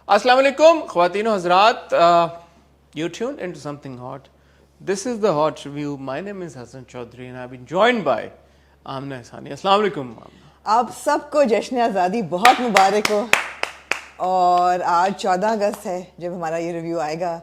Assalamu alaikum, khawateen o hazrat. You tuned into something hot. This is the hot review. My name is Hassan Chaudhary and I've been joined by Amna Ihsani. Assalamu alaikum. آپ سب کو جشن آزادی بہت مبارک ہو. اور آج 14 اگست ہے جب ہمارا یہ ریویو آئے گا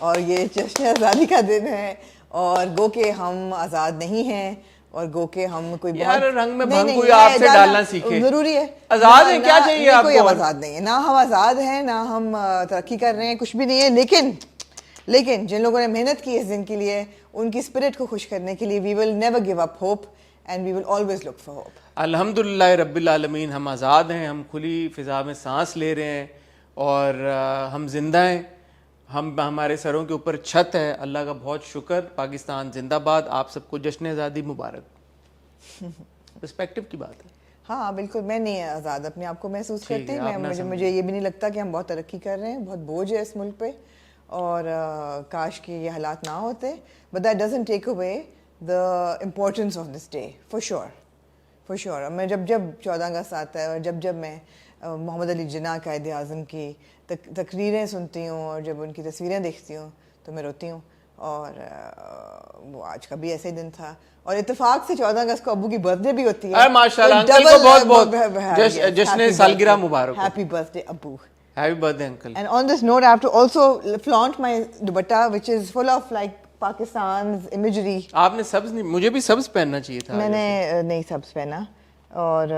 اور یہ جشن آزادی کا دن ہے اور گو کہ ہم آزاد نہیں ہیں اور گو کہ ہم کوئی بہت رنگ میں بھنگ کوئی آپ سے ڈالنا سیکھے. ضروری ہے. آزاد ہیں, کیا چاہیے آپ کو؟ کوئی آزاد نہیں ہے, نہ ہم آزاد ہیں نہ ہم ترقی کر رہے ہیں, کچھ بھی نہیں ہے. لیکن جن لوگوں نے محنت کی اس دن کے لیے, ان کی اسپرٹ کو خوش کرنے کے لیے we will never give up hope and we will always look for hope. الحمدللہ رب العالمین, ہم آزاد ہیں, ہم کھلی فضا میں سانس لے رہے ہیں اور ہم زندہ ہیں. ہمارے سروں کے اوپر چھت ہے, اللہ کا بہت شکر. پاکستان زندہ باد. آپ سب کو جشن آزادی مبارک. پرسپیکٹو کی بات ہے. ہاں بالکل, میں نہیں آزاد اپنے آپ کو محسوس کرتی. مجھے یہ بھی نہیں لگتا کہ ہم بہت ترقی کر رہے ہیں. بہت بوجھ ہے اس ملک پہ اور کاش کہ یہ حالات نہ ہوتے. But that doesn't take away the importance of this day for sure. میں جب 14 اگست آتا ہے اور جب میں محمد علی جناح قائد اعظم کی تقریریں سنتی ہوں اور جب ان کی تصویریں دیکھتی ہوں تو میں روتی ہوں. اور وہ آج کا بھی ایسے ہی دن تھا اور اتفاق سے 14 اگست کو ابو کی برتھ ڈے بھی ہوتی ہے. ماشاءاللہ, انکل کو بہت بہت جشن سالگرہ مبارک. Happy birth day Abu. Happy birthday uncle. And on this note I have to also flaunt my dupatta which is full of like پاکستان's imagery. آپ نے سبز نہیں, مجھے بھی سبز پہننا چاہیے تھا. میں نے نہیں سبز پہنا اور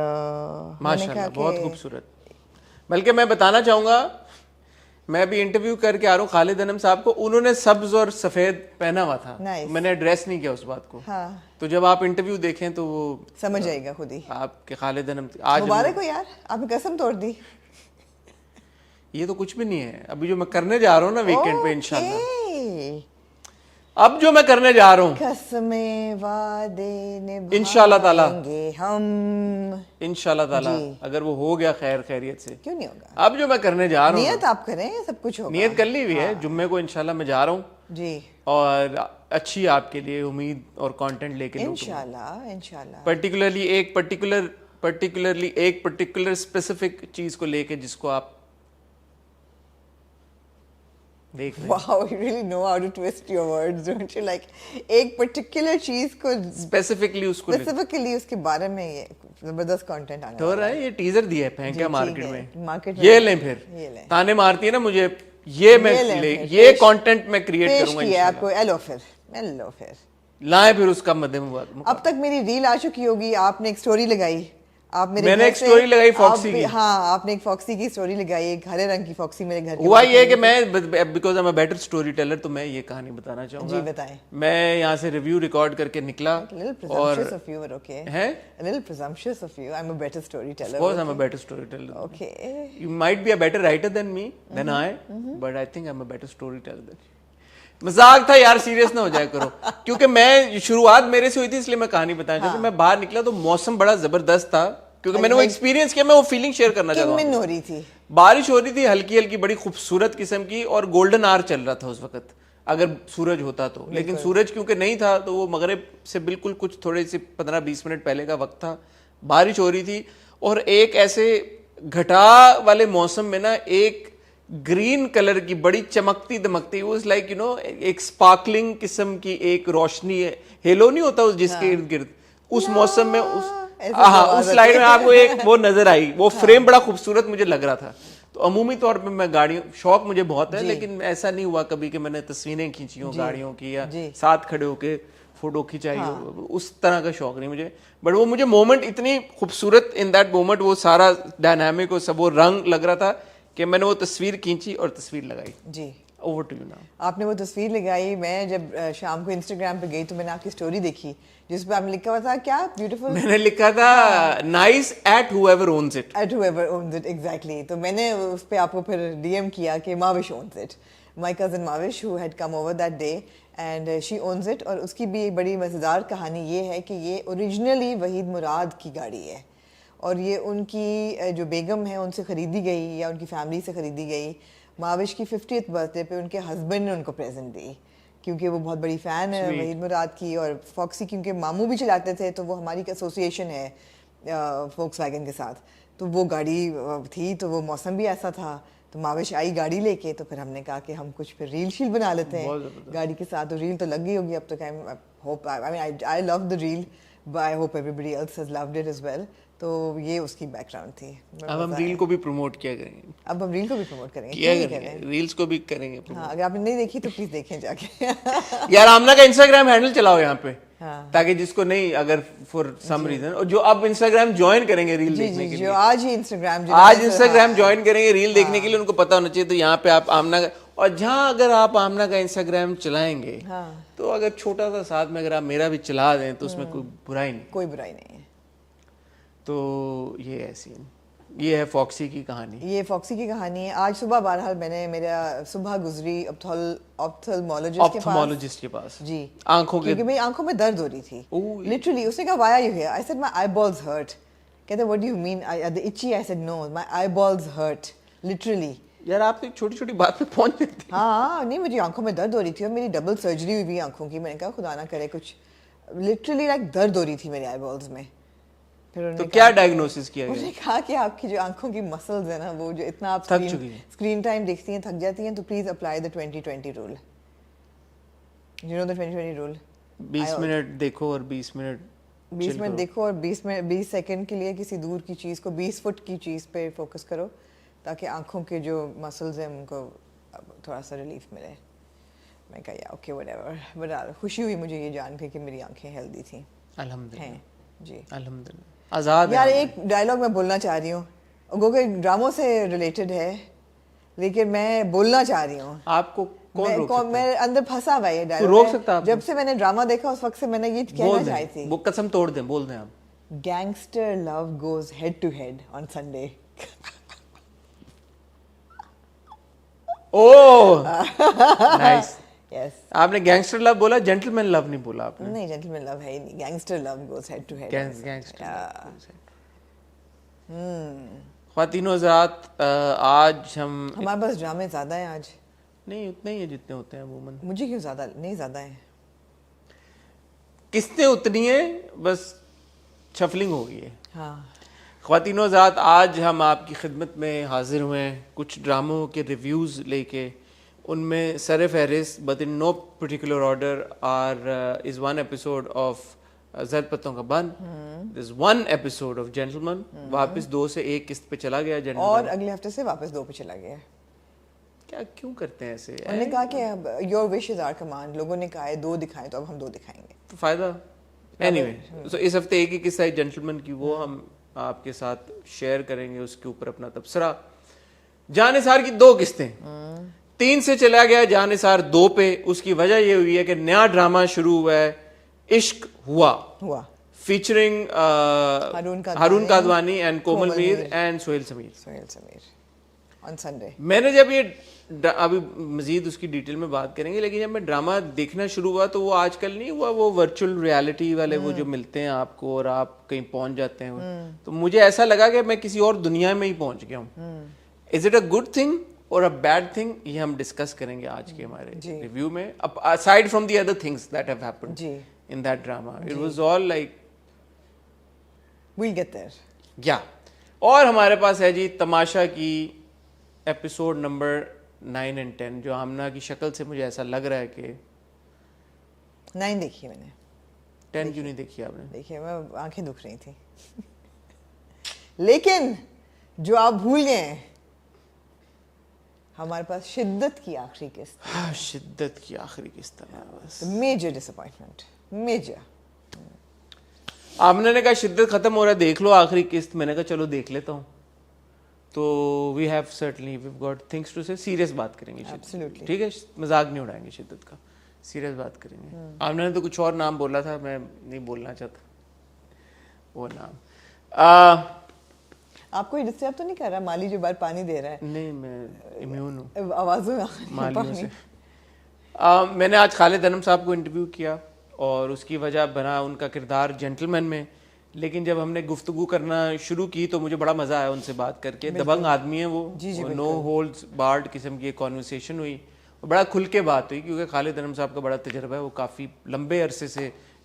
ماشاءاللہ بہت خوبصورت. بلکہ میں بتانا چاہوں گا, میں ابھی انٹرویو کر کے آ رہا ہوں خالد انم صاحب کو, انہوں نے سبز اور سفید پہنا ہوا تھا. میں نے ایڈریس نہیں کیا اس بات کو. تو جب آپ انٹرویو دیکھیں تو وہ سمجھ جائے گا خود ہی آپ کے خالد انم. آج مبارک ہو یار, آپ نے قسم توڑ دی. یہ تو کچھ بھی نہیں ہے. ابھی جو میں کرنے جا رہا ہوں نا ویکینڈ پہ انشاءاللہ, اب جو میں کرنے جا رہا ہوں قسمیں وعدے انشاءاللہ تعالی گے ہم, انشاءاللہ تعالی اگر وہ ہو گیا خیر خیریت سے. کیوں نہیں ہوگا؟ اب جو میں کرنے جا رہا ہوں, نیت آپ کریں, سب کچھ ہوگا. نیت کر لی ہوئی ہے. جمعے کو انشاءاللہ میں جا رہا ہوں جی, اور اچھی آپ کے لیے امید اور کانٹینٹ لے کے انشاءاللہ پرٹیکولرلی ایک پرٹیکولر اسپیسیفک چیز کو لے کے جس کو آپ دیکھ رہے ہیں. Wow, you really know how to twist your words, don't you? Like ایک پرٹیکولر چیز کو اسپیسیفکلی اس کے بارے میں یہ زبردست کانٹینٹ آنے ہو رہا ہے. یہ ٹیزر دیا ہے پھینکا مارکیٹ میں, یہ لیں پھر تانے مارتی ہے نا مجھے, یہ کانٹینٹ میں کریٹ کروں گا آپ کو. ایلو پھر لائیں پھر اس کا مدم. اب تک میری ریل آ چکی ہوگی, آپ نے ایک سٹوری لگائی, میں نے ایک سٹوری لگائی فاکسی کی. ہاں, آپ نے ایک فاکسی کی سٹوری لگائی, ایک ہرے رنگ کی فاکسی میرے گھر. ہوا یہ کہ میں because I am a better storyteller, تو میں یہ کہانی بتانا چاہوں گا. جی بتائیں. میں یہاں سے ریویو ریکارڈ کر کے نکلا اور مذاق تھا یار, سیریس نہ ہو جائے کرو. کیونکہ میں شروعات میرے سے ہوئی تھی اس لیے میں کہانی بتانا چاہتا ہوں. میں باہر نکلا تو موسم بڑا زبردست تھا کیونکہ میں نے وہ ایکسپیرینس کیا, میں وہ فیلنگ شیئر کرنا چاہتا ہوں. ہو رہی تھی, بارش ہو رہی تھی ہلکی ہلکی, بڑی خوبصورت قسم کی, اور گولڈن آور چل رہا تھا اس وقت اگر سورج ہوتا تو. لیکن سورج کیونکہ نہیں تھا تو وہ مغرب سے بالکل کچھ تھوڑے سے 15-20 منٹ پہلے کا وقت تھا. بارش ہو رہی تھی اور ایک ایسے گھٹا والے موسم میں نا ایک گرین کلر کی بڑی چمکتی دمکتی, واز لائک یو نو ایک اسپارکلنگ قسم کی ایک روشنی ہے, ہیلو نہیں ہوتا جس کے ارد گرد, اس موسم میں اس سلائڈ میں آپ کو ایک وہ نظر آئی. وہ فریم بڑا خوبصورت مجھے لگ رہا تھا. تو عمومی طور پہ میں گاڑیوں شوق مجھے بہت ہے, لیکن ایسا نہیں ہوا کبھی کہ میں نے تصویریں کھینچی ہوں گاڑیوں کی یا ساتھ کھڑے ہو کے فوٹو کھینچائی ہو, اس طرح کا شوق نہیں مجھے. بٹ وہ مجھے مومنٹ اتنی خوبصورت ان دیٹ مومنٹ, وہ سارا ڈائنامک اور سب وہ رنگ لگ رہا تھا کہ میں نے وہ تصویر کھینچی اور تصویر لگائی. جی, اوور ٹو یو ناؤ. آپ نے وہ تصویر لگائی. میں جب شام کو انسٹاگرام پہ گئی تو میں نے آپ کی اسٹوری دیکھی جس پہ آپ نے لکھا ہوا تھا کیا بیوٹیفل, میں نے لکھا تھا nice ate whoever owns it. At whoever owns it, exactly. تو میں نے اس پہ آپ کو پھر ڈی ایم کیا کہ ماوش owns it, my cousin ماوش who had come over that day and she owns it. اور اس کی بھی ایک بڑی مزیدار کہانی یہ ہے کہ یہ اوریجنلی وحید مراد کی گاڑی ہے اور یہ ان کی جو بیگم ہے ان سے خریدی گئی یا ان کی فیملی سے خریدی گئی. ماوش کی 50th برتھ ڈے پہ ان کے ہسبینڈ نے ان کو پریزنٹ دی کیونکہ وہ بہت بڑی فین ہے وحید مراد کی, اور فاکسی کیونکہ ماموں بھی چلاتے تھے تو وہ ہماری ایسوسیشن ہے فوکس ویگن کے ساتھ, تو وہ گاڑی تھی. تو وہ موسم بھی ایسا تھا تو ماوش آئی گاڑی لے کے, تو پھر ہم نے کہا کہ ہم کچھ پھر ریل شیل بنا لیتے ہیں گاڑی کے ساتھ. تو ریل تو لگ گئی ہوگی اب تک. I love the reel, but I hope everybody else has loved it as well. تو یہ اس کی بیک گراؤنڈ تھی. اب ہم ریل کو بھی پروموٹ کیا کریں گے, اب ہم ریل کو بھی پروموٹ کریں گے, ریلز کو بھی کریں گے. ہاں اگر آپ نے نہیں دیکھی تو پلیز دیکھیں جا کے. یار آمنہ کا انسٹاگرام ہینڈل چلاؤ یہاں پہ, تاکہ جس کو نہیں, اگر فار سم ریزن, اور جو اب انسٹاگرام جوائن کریں گے ریل دیکھنے کے لیے, جو آج ہی انسٹاگرام جوائن کریں گے ریل دیکھنے کے لیے, ان کو پتا ہونا چاہیے. تو یہاں پہ آپ آمنہ کا, اور جہاں اگر آپ آمنہ کا انسٹاگرام چلائیں گے تو اگر چھوٹا سا ساتھ میں اگر آپ میرا بھی چلا دیں تو اس میں کوئی برائی نہیں, کوئی برائی نہیں ہے. تو یہ ایسی یہ ہے فاکسی کی کہانی. یہ فاکسی کی کہانی ہے. آج صبح بہرحال میں نے میرا صبح گزری آپتھلمولوجسٹ کے پاس, جی, آنکھوں کے, کیونکہ میری آنکھوں میں درد ہو رہی تھی لٹرلی. اس نے کہا why are you here? I said my eyeballs hurt. کہتے what do you mean the itchy? I said no, my eyeballs hurt literally. یار آپ ایک چھوٹی چھوٹی بات پہ پہنچ جاتے ہیں. ہاں نہیں, مجھے آنکھوں میں درد ہو رہی تھی اور میری ڈبل سرجری ہوئی بھی آنکھوں کی. میں نے کہا خدا نہ کرے کچھ, لٹرلی لائک درد ہو رہی تھی میرے آئی بالز میں. تو کیا ڈائگنوسس کیا گیا؟ انہوں نے کہا کہ آپ کی جو آنکھوں کی مسلز ہیں نا, وہ جو اتنا آپ اسکرین ٹائم دیکھتی ہیں تھک جاتی ہیں, تو please apply the 20-20 rule. You know the 20-20 rule. 20 منٹ دیکھو اور 20 منٹ دیکھو اور 20 سیکنڈ کے لیے کسی دور کی چیز کو 20 فٹ کی چیز پہ فوکس کرو, تاکہ آنکھوں کے جو مسلز ہیں ان کو تھوڑا سا ریلیف ملے. میں کہا یا اوکے وٹ ایور. بٹ خوشی ہوئی مجھے یہ جان کے کہ میری آنکھیں ہیلدی تھیں. الحمدللہ. جی الحمدللہ. آزاد یار ایک ڈائلاگ میں بولنا چاہ رہی ہوں, گو کہ ڈراموں سے ریلیٹڈ ہے, لیکن میں بولنا چاہ رہی ہوں. آپ کو کون میں اندر پھنسا ہوا ہے یہ ڈائلاگ, روک سکتا ہے؟ جب سے میں نے ڈرامہ دیکھا اس وقت سے میں نے یہ کہنا چاہی تھی. وہ قسم توڑ دیں, بول دیں آپ. Gangster love goes head to head on Sunday. Oh nice. Yes, آپ نے گینگسٹر لو بولا, جینٹل مین لو نہیں بولا آپ نے. نہیں جینٹل مین لو ہے ہی نہیں, gangster love goes head to head. خواتین و حضرات, آج ہمارے پاس ڈرامے زیادہ ہیں آج. نہیں اتنے ہی ہیں جتنے ہوتے ہیں عموماً. مجھے کیوں زیادہ نہیں, زیادہ ہیں. قسطیں اتنی ہیں, بس شفلنگ ہو گئی ہے. ہاں خواتین و حضرات, آج ہم آپ کی خدمت میں حاضر ہوئے ہیں کچھ ڈراموں کے ریویوز لے کے. ان میں سر فہرست but in no particular order is one episode of the پتوں کا بن, is one episode of gentleman, واپس 2 سے 1 قسط پہ چلا گیا جینٹلمن, اور اگلے ہفتے سے واپس 2 پہ چلا گیا. کیا کیوں کرتے ہیں ایسے؟ انہوں نے کہا کہ your wish is our command. لوگوں نے کہا ہے 2 دکھائیں تو اب ہم 2 دکھائیں گے. تو فائدہ اینی وے. سو اس ہفتے ایک ہی قصہ ہے جینٹلمن کی, وہ ہم آپ کے ساتھ شیئر کریں گے, اس کے اوپر اپنا تبصرہ. جان نثار کی 2 قسطیں, 3 سے چلا گیا جان نثار 2 پہ. اس کی وجہ یہ ہوئی ہے کہ نیا ڈرامہ شروع ہوا ہے, عشق ہوا, featuring Haroon Kadwani and Komal Meer and Sohail Sameer on Sunday. میں نے جب یہ ابھی مزید اس کی ڈیٹیل میں بات کریں گے, لیکن جب میں ڈرامہ دیکھنا شروع ہوا تو وہ آج کل نہیں ہوا, وہ ورچوئل ریالٹی والے وہ جو ملتے ہیں آپ کو اور آپ کہیں پہنچ جاتے ہیں, تو مجھے ایسا لگا کہ میں کسی اور دنیا میں ہی پہنچ گیا ہوں. Is it a good thing اور اے بیڈ تھنگ, یہ ہم ڈسکس کریں گے آج کے ہمارے ریویو میں. aside from the other things that have happened in that drama, it was all like we'll get there. yeah. اور ہمارے پاس ہے جی تماشا کی ایپیسوڈ نمبر 9 and 10, جو آمنہ کی شکل سے مجھے ایسا لگ رہا ہے کہ 9 دیکھی میں نے. 10 کیوں نہیں دیکھی آپ نے؟ دیکھیے میں آنکھیں دکھ رہی تھیں. لیکن جو آپ بھول گئے ہیں, ہمارے پاس شدت کی آخری قسط. شدت کی آخری قسط ہے بس. میجر ڈس اپوائنٹمنٹ, میجر. آمنہ نے کہا شدت ختم ہو رہا ہے, دیکھ لو آخری قسط. میں نے کہا چلو دیکھ لیتا ہوں. تو we have certainly we've got things to say. Serious بات کریں گے شدت, ٹھیک ہے, مذاق نہیں اڑائیں گے شدت کا, سیریس بات کریں گے. آمنہ نے تو کچھ اور نام بولا تھا, میں نہیں بولنا چاہتا وہ نام. آپ کو ڈسٹرب تو نہیں کر رہا مالی جو بار پانی دے رہا ہے؟ نہیں, میں امیون ہوں آوازوں مالیوں سے. میں نے آج خالد انم صاحب کو انٹرویو کیا اور اس کی وجہ بنا ان کا کردار جینٹلمین میں, لیکن جب ہم نے گفتگو کرنا شروع کی تو مجھے بڑا مزہ آیا ان سے بات کر کے. دبنگ آدمی ہیں وہ, نو ہولڈز بارڈ قسم کی ایک کانورسیشن ہوئی, اور بڑا کھل کے بات ہوئی, کیونکہ خالد انم صاحب کا بڑا تجربہ ہے, وہ کافی لمبے عرصے سے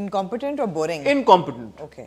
incompetent or boring? Incompetent. Okay.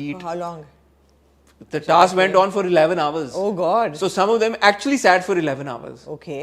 eat. How long? The task went on for 11 hours. Oh God. So some of them actually sat for 11 hours. Okay.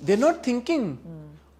They're not thinking.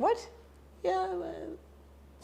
What?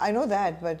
I know that, but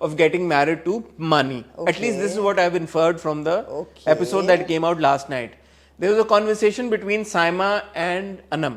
of getting married to Mani. At least this is what I've inferred from the episode that came out last night. There was a conversation between Saima and Anam.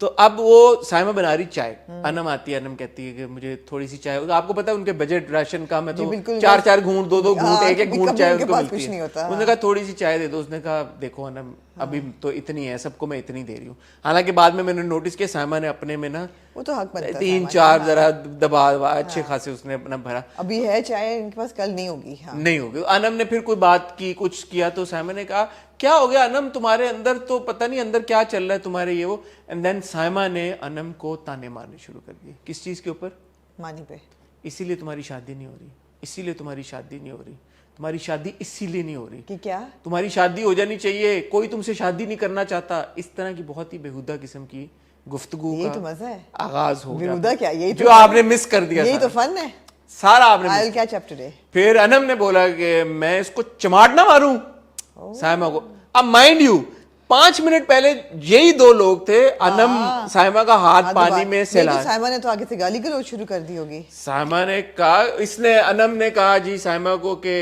تو اب وہ سائمہ بنا رہی چائے, انم آتی ہے, انم کہتی ہے کہ مجھے تھوڑی سی چائے. آپ کو پتا ہے ان کے بجٹ راشن کا میں تو 4 گھونٹ 2 گھونٹ ایک گھونٹ چائے اس کو ملتی ہے. اس نے کہا تھوڑی سی چائے دے دو. اس نے کہا دیکھو انم ابھی تو اتنی ہے, سب کو میں اتنی دے رہی ہوں. حالانکہ بعد میں نے نوٹس کیا سائمہ نے اپنے میں نا وہ تو حق بنتا 3-4 ذرا دبا اچھے خاصے اس نے اپنا بھرا. ابھی ہے چائے ان کے پاس, کل نہیں ہوگی. نہیں ہوگی. انم نے پھر کوئی بات کی, کچھ کیا, تو سائمہ نے کہا کیا ہو گیا انم تمہارے اندر, تو پتہ نہیں اندر کیا چل رہا ہے تمہارے یہ وہ. اینڈ دین سائمہ نے انم کو تانے مارنے شروع کر دیے. کس چیز کے اوپر؟ مانی پہ. اسی لیے تمہاری شادی نہیں ہو رہی, اسی لیے تمہاری شادی نہیں ہو رہی, تمہاری شادی اسی لیے نہیں ہو رہی کہ کیا تمہاری شادی ہو جانی چاہیے, کوئی تم سے شادی نہیں کرنا چاہتا. اس طرح کی بہت ہی بےہودہ قسم کی گفتگو یہی تو مزہ ہے, آغاز ہو گیا. بےہودہ کیا, یہی جو آپ نے مس کر دیا, یہی تو فن ہے سارا آپ نے. I'll catch up today. پھر انم نے بولا کہ میں اس کو چماٹ نہ ماروں سائمہ کو. اب مائنڈ یو 5 منٹ پہلے یہی 2 لوگ تھے, انم سائمہ کا ہاتھ پانی میں سیلا. سائمہ نے تو آگے سے گالی گلوچ شروع کر دی ہوگی. سائمہ نے کہا, اس نے انم نے کہا جی سائمہ کو کہ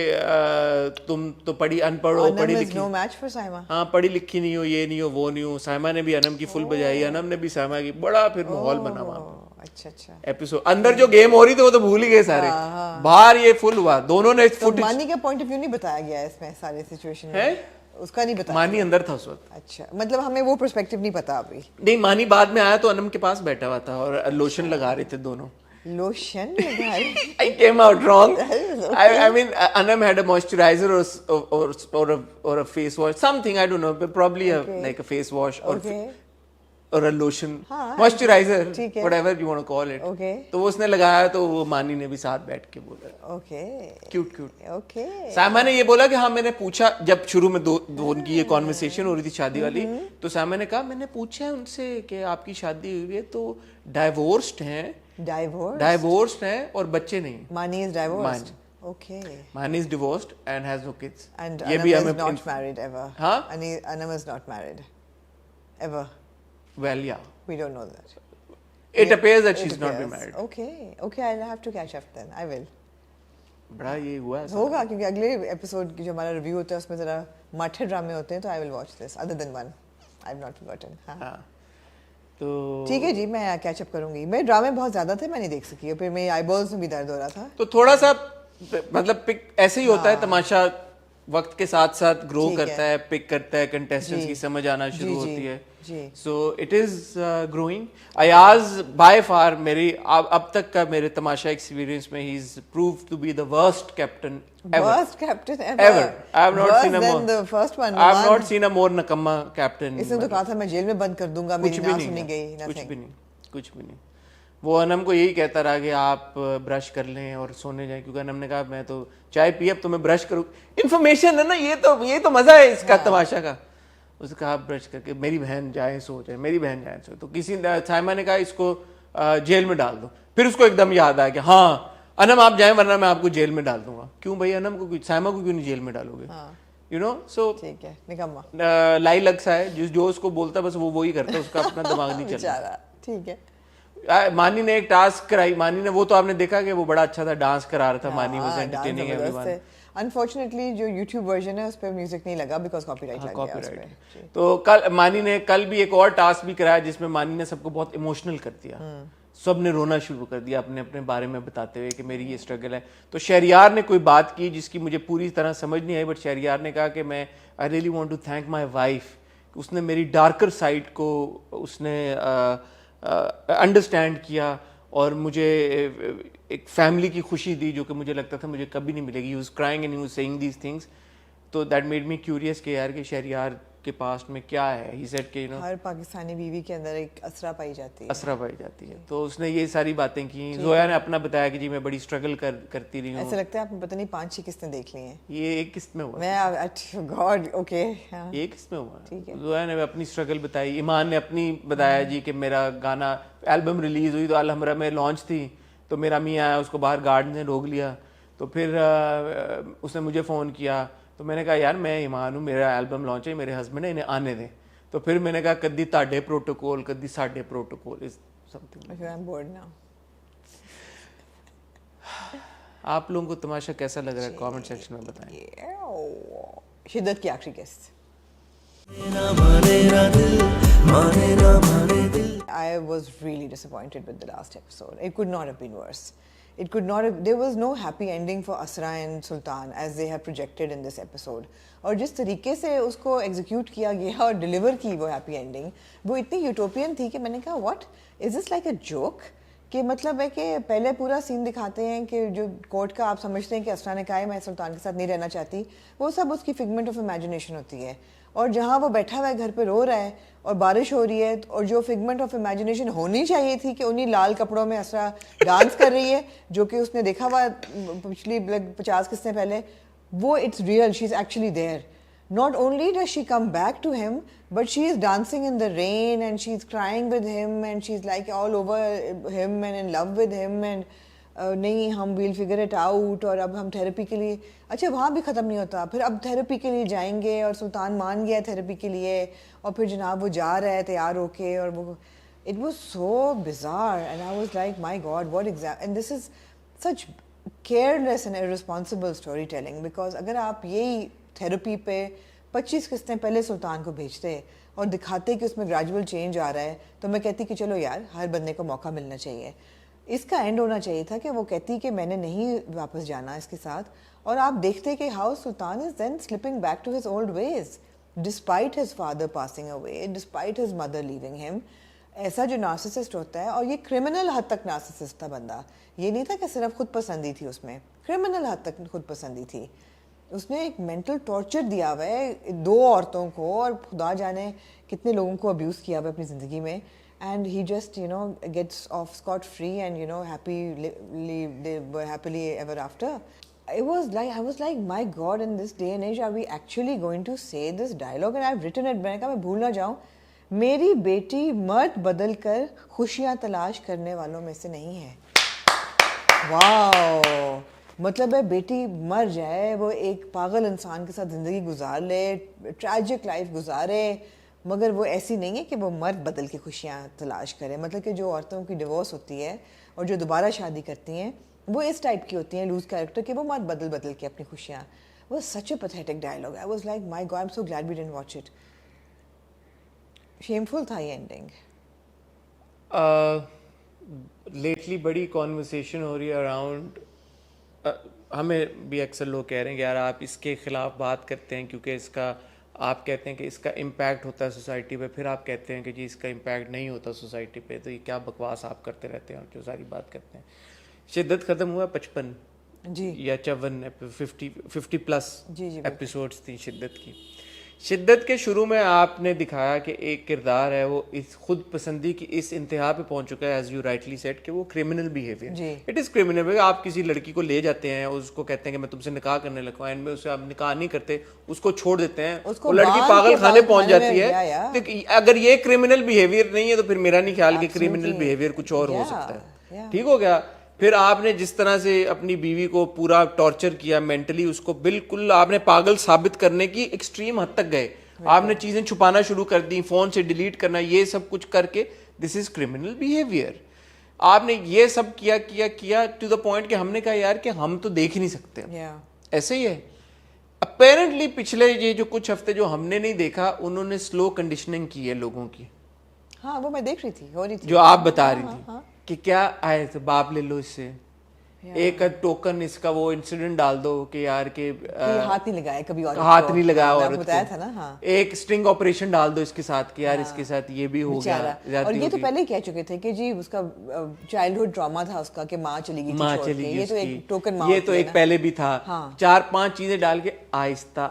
تم تو پڑھی ان پڑھ ہو, پڑھی لکھی, no match for سائمہ. ہاں پڑھی لکھی نہیں ہو, یہ نہیں ہو, وہ نہیں ہو. سائمہ نے بھی انم کی فل بجائی, انم نے بھی سائمہ کی. بڑا پھر ماحول بنا وہاں. اچھا اچھا. ایپیسوڈ اندر جو گیم ہو رہی تھی وہ تو بھول ہی گئے سارے, باہر یہ فل ہوا. دونوں نے مانی کا پوائنٹ آف ویو نہیں بتایا گیا اس میں سارے سچویشن میں, اس کا نہیں بتایا. مانی اندر تھا اس وقت. اچھا, مطلب ہمیں وہ پرسپیکٹیو نہیں پتا ابھی. نہیں, مانی بعد میں آیا تو انم کے پاس بیٹھا ہوا تھا اور لوشن لگا رہے تھے دونوں. لوشن لگا رہے. I came out wrong. I mean, Anam had a moisturizer or a face wash, something, I don't know, but probably like a face wash or a lotion, moisturizer, whatever you want to call it. تو وہ اس نے لگایا تو وہ مانی نے بھی ساتھ بیٹھ کے بولا. Cute cute. سائمہ نے یہ بولا کہ ہاں میں نے پوچھا, جب شروع میں ان کی یہ کانورسیشن ہو رہی تھی شادی والی, تو سائمہ نے کہا میں نے پوچھا ہے ان سے کہ آپ کی شادی ہوئی ہے تو ڈائیورسڈ ہیں, ڈائیورسڈ ہیں اور بچے نہیں. مانی از divorced. Okay. Mani is divorced and has no kids. And Anam is not married ever. Huh? Anam is not married ever. Well, yeah. We don't know that. It appears that she's not been married. Okay, I'll have to catch up then. I will. بڑا یہ ہوا ہے ہوگا کیونکہ اگلے episode کی جو ہمارا ریویو ہوتا ہے اس میں ذرا ماٹھے ڈرامے ہوتے ہیں, تو I will watch this other than one. I've not forgotten. ہاں تو ٹھیک ہے جی, میں کیچ اپ کروں گی. میرے ڈرامے بہت زیادہ تھے, میں نہیں دیکھ سکی, اور پھر میری آئی بالز میں بھی درد ہو رہا تھا. تو تھوڑا سا مطلب پک ایسے ہی ہوتا ہے, تماشا وقت کے ساتھ ساتھ گرو کرتا ہے, پک کرتا ہے, کنٹیسٹنٹس کی سمجھ آنا شروع ہوتی ہے. So it is growing. Ayaz by far میری اب تک کا میرے تماشا ایکسپیرینس میں ہی is proved to be the worst captain ever. I have not seen a more نکما captain. اس نے تو کہا تھا میں جیل میں بند کر دوں گا, میری نہ سنی گئی. کچھ بھی نہیں. وہ انم کو یہی کہتا رہا کہ آپ برش کر لیں اور سونے جائیں, کیونکہ انم نے کہا میں تو چائے پی, اب تو میں برش کروں. انفارمیشن ہے نا, یہ تو مزہ ہے اس کا تماشا کا. اس نے کہا برش کر کے میری بہن جائیں سو جائے, میری بہن جائیں سو. تو کسی سائمہ نے کہا اس کو جیل میں ڈال دو. پھر اس کو ایک دم یاد آیا کہ ہاں انم آپ جائیں ورنہ میں آپ کو جیل میں ڈال دوں گا. کیوں بھائی انم کو, سائمہ کو کیوں نہیں جیل میں ڈالو گے, یو نو. سو لائی لگ سا ہے, جو اس کو بولتا بس وہ وہی کرتا, اس کا اپنا دماغ نہیں چلتا. ٹھیک ہے. مانی نے ایک ٹاسک کرائی, مانی نے, وہ تو آپ نے دیکھا کہ وہ بڑا اچھا تھا, ڈانس کرا رہا تھا. مانی was entertaining every one. Unfortunately جو یوٹیوب ورژن ہے اس پہ میوزک نہیں لگا بیکاز کاپی رائٹ لگ گیا اس پہ. تو کل مانی نے بھی ایک اور ٹاسک بھی کرایا جس میں مانی نے سب کو بہت ایموشنل کر دیا. سب نے رونا شروع کر دیا اپنے اپنے بارے میں بتاتے ہوئے کہ میری یہ اسٹرگل ہے. تو شہریار نے کوئی بات کی جس کی مجھے پوری طرح سمجھ نہیں آئی, بٹ شہریار نے کہا کہ میں I really want to thank my wife. اس نے میری ڈارکر سائڈ کو اس نے انڈرسٹینڈ کیا اور مجھے ایک فیملی کی خوشی دی جو کہ مجھے لگتا تھا مجھے کبھی نہیں ملے گی. He was crying and he was saying these things. تو دیٹ میڈ می کیوریس کہ یار کہ شہریار کے پاسٹ میں کیا ہے. ہی سیڈ کہ ہر پاکستانی بیوی کے اندر ایک اسرا پائی جاتی ہے. تو اس نے یہ ساری باتیں کی. زویا نے اپنا بتایا کہ جی میں بڑی اسٹرگل کرتی رہی ہوں. ایسا لگتا ہے آپ نے پتہ نہیں 5-6 قسطیں دیکھ لی ہیں. یہ ایک قسط میں ہوا, میں گاڈ اوکے ایک قسط میں ہوا. زویا نے اپنی اسٹرگل بتائی, ایمان نے اپنی بتایا جی کہ میرا گانا البم ریلیز ہوئی تو الحمرہ میں لانچ تھی, تو میرا میاں آیا, اس کو باہر گارڈ نے روک لیا. تو پھر اس نے مجھے فون کیا, تو میں نے کہا یار میں ایمان ہوں, میرا البم لانچ ہے, میرے ہسبینڈ ہے, انہیں آنے دیں. تو پھر میں نے کہا کدی تاڈے پروٹوکول کدی ساڈے پروٹوکول از سم تھنگ. آپ لوگوں کو تماشا کیسا لگ رہا ہے کامنٹ سیکشن میں بتائیں. شدت کی آخری قسط. I was really disappointed with the last episode. It could not have been worse. It could not have, there was no happy ending for Asra and Sultan as they have projected in this episode. اور جس طریقے سے اس کو execute کیا گیا اور deliver کی وہ ہیپی اینڈنگ, وہ اتنی یوٹوپین تھی کہ میں نے کہا what is this like a joke, کہ مطلب ہے کہ پہلے پورا سین دکھاتے ہیں کہ جو کورٹ کا آپ سمجھتے ہیں کہ اسرا نے کہا ہے میں سلطان کے ساتھ نہیں رہنا چاہتی, وہ سب اس کی فگمنٹ آف امیجنیشن ہوتی ہے, اور جہاں وہ بیٹھا ہوا ہے گھر پہ رو رہا ہے اور بارش ہو رہی ہے, اور جو فگمنٹ آف امیجنیشن ہونی چاہیے تھی کہ انہیں لال کپڑوں میں اسرا ڈانس کر رہی ہے جو کہ اس نے دیکھا ہوا پچھلی 50 قسطیں پہلے, وہ it's real, she is actually there. Not only does she come back to him, but she is dancing in the rain and she's crying with him and she's like all over him and in love with him and نہیں ہم we'll figure it out, اور اب ہم therapy کے لیے, اچھا وہاں بھی ختم نہیں ہوتا, پھر اب تھیراپی کے لیے جائیں گے اور سلطان مان گیا تھیراپی کے لیے, اور پھر جناب وہ جا رہا ہے تیار ہو کے, اور وہ it was so bizarre and I was like my god what exactly, and this is such careless and irresponsible storytelling, because اگر آپ یہی تھیراپی پہ 25 قسطیں پہلے سلطان کو بھیجتے اور دکھاتے کہ اس میں گریجول چینج آ رہا ہے, تو میں کہتی کہ چلو یار ہر بندے کو موقع ملنا چاہیے. اس کا اینڈ ہونا چاہیے تھا کہ وہ کہتی کہ میں نے نہیں واپس جانا اس کے ساتھ, اور آپ دیکھتے کہ how Sultan is then slipping back to his old ways despite his father passing away, despite his mother leaving him. ایسا جو نارسسسٹ ہوتا ہے, اور یہ کرمنل حد تک نارسسسٹ تھا بندہ, یہ نہیں تھا کہ صرف خود پسندی تھی اس میں, کرمنل حد تک خود پسندی تھی. اس نے ایک مینٹل ٹارچر دیا ہوا ہے 2 عورتوں کو, اور خدا جانے کتنے لوگوں کو ابیوز کیا ہوا ہے اپنی زندگی میں, and he just you know gets off scot free and you know happily ever after. I was like my god, in this day and age are we actually going to say this dialogue, and I've written it, میں نے کہا میں بھول نہ جاؤں, میری بیٹی مرد بدل کر خوشیاں تلاش کرنے والوں میں سے نہیں ہے. واو, مطلب ہے بیٹی مر جائے, وہ ایک پاگل انسان کے ساتھ زندگی گزار لے, ٹریجک لائف گزارے, مگر وہ ایسی نہیں ہے کہ وہ مرد بدل کے خوشیاں تلاش کرے. مطلب کہ جو عورتوں کی ڈیورس ہوتی ہے اور جو دوبارہ شادی کرتی ہیں وہ اس ٹائپ کی ہوتی ہیں, لوز کیریکٹر, کہ وہ مرد بدل کے اپنی خوشیاں. وہ سچ a pathetic dialogue. I was like my God, I am so glad we didn't watch it. Shameful تھا یہ اینڈنگ. لیٹلی بڑی کانورسیشن ہو رہی ہے اراؤنڈ, ہمیں بھی اکثر لوگ کہہ رہے ہیں کہ یار آپ اس کے خلاف بات کرتے ہیں کیونکہ اس کا, آپ کہتے ہیں کہ اس کا امپیکٹ ہوتا ہے سوسائٹی پہ, پھر آپ کہتے ہیں کہ جی اس کا امپیکٹ نہیں ہوتا سوسائٹی پہ, تو یہ کیا بکواس آپ کرتے رہتے ہیں اور جو ساری بات کرتے ہیں. شدت ختم ہوا 55 جی یا 54 50 پلس جی ایپیسوڈس تھیں شدت کی. شدت کے شروع میں آپ نے دکھایا کہ ایک کردار ہے وہ اس خود پسندی کی اس انتہا پہ پہنچ چکا ہے, ایز یو رائٹلی سیڈ, کہ وہ criminal behaviour, it is criminal. آپ کسی لڑکی کو لے جاتے ہیں, اس کو کہتے ہیں کہ میں تم سے نکاح کرنے لگا ہوں, اینڈ میں اسے آپ نکاح نہیں کرتے, اس کو چھوڑ دیتے ہیں, وہ لڑکی پاگل خانے پہنچ جاتی ہے. اگر یہ کرمنل بیہیویئر نہیں ہے تو پھر میرا نہیں خیال کہ کرمنل بیہیویئر کچھ اور ہو سکتا ہے. ٹھیک ہو گیا. پھر آپ نے جس طرح سے اپنی بیوی کو پورا ٹارچر کیا مینٹلی, اس کو بالکل آپ نے پاگل ثابت کرنے کی ایکسٹریم حد تک گئے, آپ نے چیزیں چھپانا شروع کر دیں, فون سے ڈیلیٹ کرنا, یہ سب کچھ کر کے دس از کرمنل بیہیویئر. آپ نے یہ سب کیا ٹو دا پوائنٹ کہ ہم نے کہا یار کہ ہم تو دیکھ نہیں سکتے, ایسے ہی ہے. اپیرنٹلی پچھلے یہ جو کچھ ہفتے جو ہم نے نہیں دیکھا, انہوں نے سلو کنڈیشننگ کی ہے لوگوں کی. ہاں وہ میں دیکھ رہی تھی, ہو رہی تھی, جو آپ بتا رہی تھی کہ کیا آئے تو باپ لے لو اس سے, ایک ٹوکن اس کا وہ انسیڈنٹ ڈال دو کہ یار کہ ہاتھ نہیں لگایا کبھی, ہاتھ نہیں لگایا عورت بتایا تھا نا, ایک اسٹنگ آپریشن ڈال دو اس کے ساتھ کہ یار اس کے ساتھ یہ بھی ہو گیا. اور یہ تو پہلے کہہ چکے تھے کہ جی اس کا چائلڈہڈ ڈراما تھا اس کا کہ ماں چلی گئی, ماں چلی گئی, یہ تو ایک ٹوکن ماں, یہ تو ایک پہلے بھی تھا. 4-5 چیزیں ڈال کے آہستہ,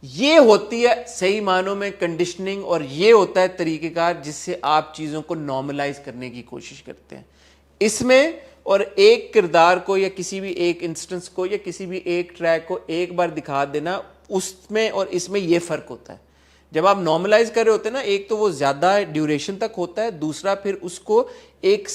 یہ ہوتی ہے صحیح معنوں میں کنڈیشننگ, اور یہ ہوتا ہے طریقہ کار جس سے آپ چیزوں کو نارملائز کرنے کی کوشش کرتے ہیں. اس میں اور ایک کردار کو یا کسی بھی ایک انسٹنس کو یا کسی بھی ایک ٹریک کو ایک بار دکھا دینا, اس میں اور اس میں یہ فرق ہوتا ہے. جب آپ نارملائز کر رہے ہوتے ہیں نا, ایک تو وہ زیادہ ڈیوریشن تک ہوتا ہے, دوسرا پھر اس کو ایک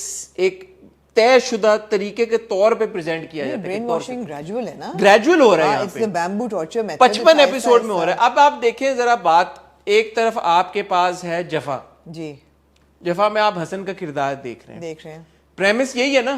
طے شدہ طریقے کے طور پہ پریزنٹ کیا جاتا ہے. برین واشنگ گریجول ہے نا, گریجول ہو رہا ہے یہاں پہ, بیمبو ٹارچر میتھڈ 55 ایپیسوڈ میں ہو رہا ہے. اب آپ دیکھیں ذرا بات, ایک طرف آپ کے پاس ہے جفا, جفا میں آپ حسن کا کردار دیکھ رہے ہیں, ہیں, پریمس یہی ہے نا,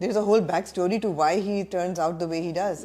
There is a whole back story to why he turns out the way he does.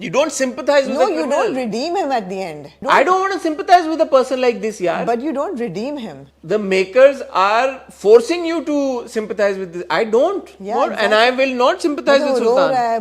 you don't sympathize with the criminal. No, you don't redeem him at the end. I don't want to sympathize with a person like this, yaar. But you don't redeem him. The makers are forcing you to sympathize with this. I don't. Yeah, exactly. And I will not sympathize with Sultan.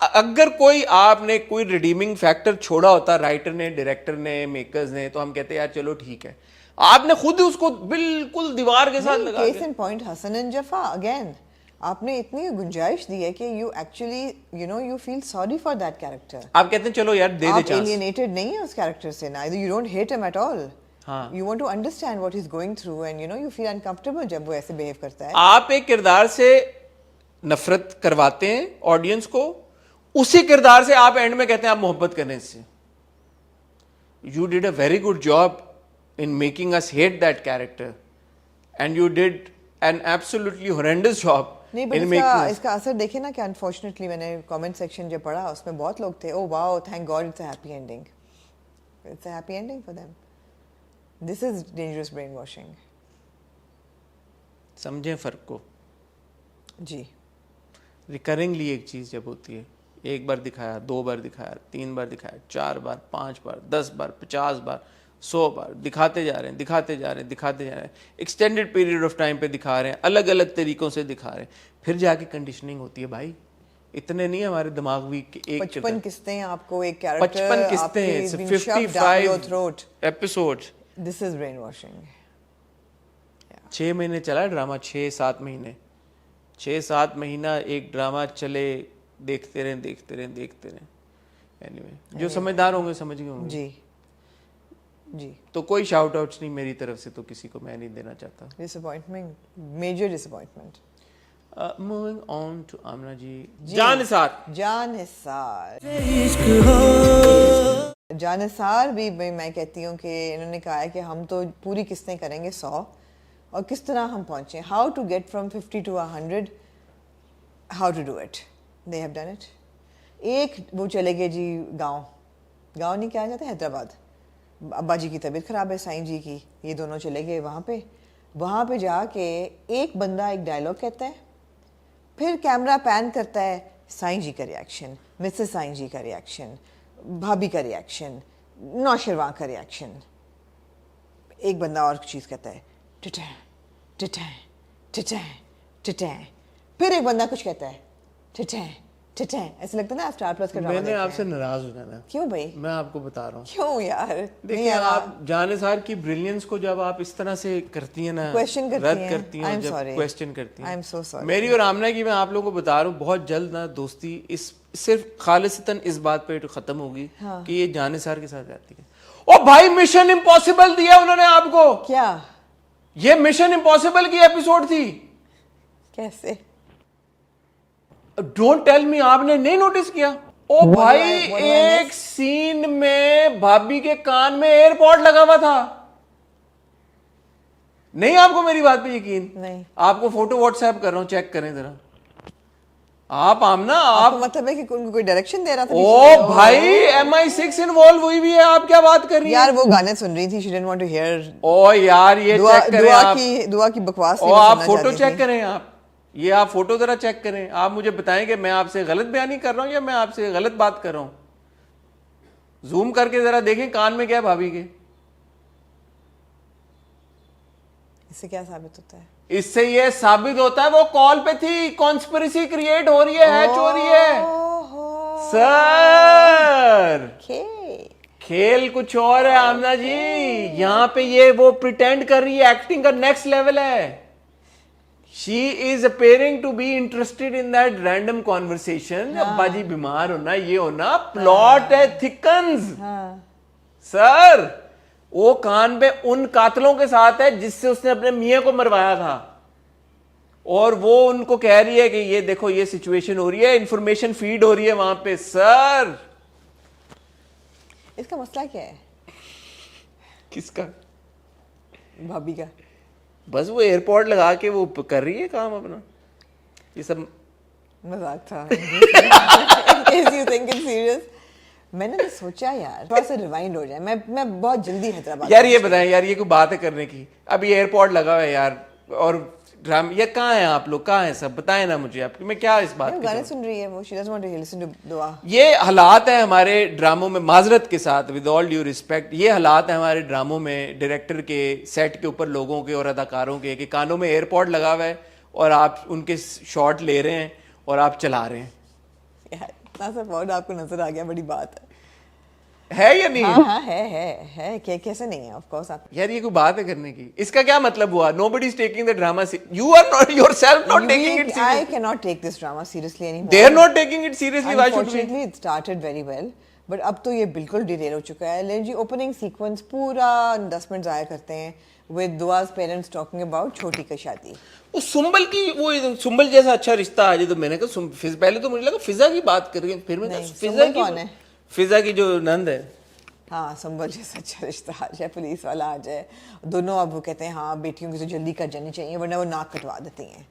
اگر کوئی آپ نے کوئی ریڈیمنگ factor چھوڑا ہوتا writer نے, director نے, makers نے, تو ہم کہتے ہیں یار چلو ٹھیک ہے. آپ نے خود اس کو بالکل دیوار کے ساتھ لگا case in point Hasan and Jafa again, آپ نے اتنی گنجائش دی ہے کہ you actually you know you feel sorry for that character. آپ کہتے ہیں چلو یار دے دے آپ چانس. alienated نہیں ہیں اس کیریکٹر سے, neither you don't hate him at all. ہاں, You want to understand what he's going through and you know you feel uncomfortable جب وہ ایسے behave کرتا ہے. آپ ایک کردار سے نفرت کرواتے ہیں آڈینس کو, اسی کردار سے آپ اینڈ میں کہتے ہیں آپ محبت کریں اس سے. You did a very good job in making us hate that character and you did an absolutely horrendous job نہیں in بٹ making us. اس کا اثر دیکھیں نا کہ انفارچونیٹلی میں نے کامنٹ سیکشن جب پڑھا اس میں بہت لوگ تھے, oh wow thank God it's a happy ending, it's a happy ending for them. This is dangerous brain washing. سمجھیں فرق کو. جی ریکرنگلی ایک چیز جب ہوتی ہے, ایک بار دکھایا, 2 بار دکھایا, 3 بار دکھایا, 4 بار, 5 بار, 10 بار, 50 بار, 100 بار دکھاتے جا رہے ہیں, دکھاتے جا رہے ہیں, دکھاتے جا رہے ہیں, ایکسٹینڈیڈ پیریڈ آف ٹائم پہ دکھا رہے ہیں, الگ الگ طریقوں سے دکھا رہے ہیں, پھر جا کے کنڈیشننگ ہوتی ہے. بھائی اتنے نہیں ہمارے دماغ بھی کہ ایک 55 قسطیں آپ کو ایک کیریکٹر 55 قسطیں 55 ایپیسوڈ. دس از برین واشنگ. 6 مہینے چلا ڈرامہ, 6-7 مہینے, 6-7 مہینہ ایک ڈرامہ چلے, دیکھتے رہیں دیکھتے رہیں دیکھتے رہیں. اینیوے جو سمجھدار ہوں گے سمجھ گئے ہوں گے. جی جی. تو کوئی شاؤٹ آؤٹس نہیں میری طرف سے, تو کسی کو میں نہیں دینا چاہتا. Disappointment, major disappointment. Moving on to Amna ji. Jaan Nisar. Jaan Nisar. Jaan Nisar بھی میں کہتی ہوں کہ انہوں نے کہا ہے کہ ہم تو پوری قسطیں کریں گے 100, اور کس طرح ہم پہنچیں, how to get from 50 to 100, how to do it. They have done it. ایک وہ چلے گئے جی گاؤں نہیں کیا جاتا, حیدرآباد. ابا جی کی طبیعت خراب ہے, سائیں جی کی, یہ دونوں چلے گئے وہاں پہ جا کے ایک بندہ ایک ڈائلاگ کہتا ہے, پھر کیمرہ پین کرتا ہے, سائیں جی کا ریاکشن, مسز سائیں جی کا ریاکشن, بھابھی کا ریاکشن, نوشرواں کا ریاکشن. ایک بندہ اور چیز کہتا ہے, ٹٹیں ٹٹیں ٹٹیں ٹٹیں, پھر ایک بندہ کچھ کہتا ہے, ٹٹیں ٹٹیں. ایسے لگتا ہے نا آپ اسٹار پلس کا ڈرامہ میں نے دیکھ آپ رہے سے ہیں. ناراض ہو جانا. کیوں بھائی, میں آپ کو بتا رہا ہوں کیوں یار. دیکھیں, آپ جان نثار کی بریلینس کو جب آپ اس طرح سے کرتی ہیں نا, رد کرتی ہیں, جب کویسچن کرتی ہیں, میری اور آمنہ کی, میں آپ لوگوں کو بتا رہا ہوں بہت جلد نا دوستی اس صرف خالصتاً اس بات پہ ختم ہوگی کہ یہ جان نثار کے ساتھ جاتی ہے. او بھائی مشن امپاسبل دیا انہوں نے آپ کو. کیا یہ مشن امپاسبل کی ایپیسوڈ تھی. کیسے, ڈونٹ ٹیل می آپ نے نہیں نوٹس کیا. او بھائی ایک سین میں بھابھی کے کان میں ایئرپورٹ لگا ہوا تھا. نہیں آپ کو میری بات پہ یقین؟ نہیں. آپ کو فوٹو واٹس ایپ کر رہا ہوں, چیک کریں ذرا. آپ آمنہ آپ کو مطلب ہے کہ کوئی ڈائریکشن دے رہا تھا. او بھائی MI6 انوالو ہوئی بھی ہے, آپ کیا بات کر رہی ہیں یار. وہ گانے سن رہی تھی, she didn't want to hear. او یار یہ چیک کریں آپ, دعا کی بکواس. او آپ فوٹو چیک کریں, آپ یہ آپ فوٹو ذرا چیک کریں. آپ مجھے بتائیں کہ میں آپ سے غلط بیانی کر رہا ہوں یا میں آپ سے غلط بات کر رہا ہوں. زوم کر کے ذرا دیکھیں کان میں کیا ہے بھابھی کے. اس سے کیا ثابت ہوتا ہے؟ اس سے یہ ثابت ہوتا ہے وہ کال پہ تھی, کانسپریسی کریٹ ہو رہی ہے, ہیچ ہو رہی ہے. سر کھیل کچھ اور ہے آمنہ جی. یہاں پہ یہ وہ پریٹینڈ کر رہی ہے, ایکٹنگ کا نیکسٹ لیول ہے. She is appearing to be interested in that random conversation. ابا جی بیمار ہونا, یہ ہونا, پلاٹ ہے, thickens. سر وہ کان پہ ان قاتلوں کے ساتھ ہے جس سے اس نے اپنے میاں کو مروایا تھا, اور وہ ان کو کہہ رہی ہے کہ یہ دیکھو یہ سچویشن ہو رہی ہے, انفارمیشن فیڈ ہو رہی ہے وہاں پہ. سر اس کا مسئلہ کیا ہے؟ کس کا؟ بھابھی کا. بس وہ ایئرپورٹ لگا کے وہ کر رہی ہے کام اپنا. یہ سب مذاق تھا. میں نے سوچا یار تھوڑا سا ریوائنڈ ہو جائے, میں بہت جلدی حیدرآباد. یار یہ بتائیں یار, یہ کوئی بات ہے کرنے کی؟ اب یہ ایئرپورٹ لگا ہوا ہے یار, اور ڈرام یہ کہاں ہیں آپ لوگ, کہاں ہیں سب, بتائیں نا مجھے آپ. میں کیا اس بات گانے سن رہی ہے وہ, she doesn't want to listen to دعا. یہ حالات ہیں ہمارے ڈراموں میں, معذرت کے ساتھ, ود آل ڈیو ریسپیکٹ, یہ حالات ہیں ہمارے ڈراموں میں ڈائریکٹر کے, سیٹ کے اوپر لوگوں کے اور اداکاروں کے, کہ کانوں میں ایئرپورٹ لگا ہوا ہے اور آپ ان کے شاٹ لے رہے ہیں اور آپ چلا رہے ہیں. ناصر فورڈ آپ کو نظر آ گیا, بڑی بات ہے یا نہیں؟ ہاں ہے کہ کیسے نہیں ہے, آف کورس. آپ یار یہ کوئی بات ہے کرنے کی, اس کا کیا مطلب ہوا؟ nobody is taking the drama you are not yourself not taking it seriously. I cannot take this drama seriously anymore. They are not taking it seriously. Why should we? Unfortunately it started very well, but اب تو یہ بالکل detail ہو چکا ہے. لیں جی opening sequence پورا 10 minute ضائع کرتے ہیں with Dua's parents talking about چھوٹی کا شادی. وہ سنبل کی, وہ سنبل جیسا اچھا رشتہ آ جائے تو میں نے کہا, پہلے تو مجھے لگا فضا کی بات کر رہی ہیں, پھر میں نے کہا فضا کون ہے؟ فضا کی جو نند ہے. ہاں سنبل جیسا اچھا رشتہ آ جائے, پولیس والا آ جائے, دونوں اب وہ کہتے ہیں ہاں بیٹیوں کی تو جلدی کر جانی چاہیے ورنہ وہ ناک کٹوا دیتی ہیں.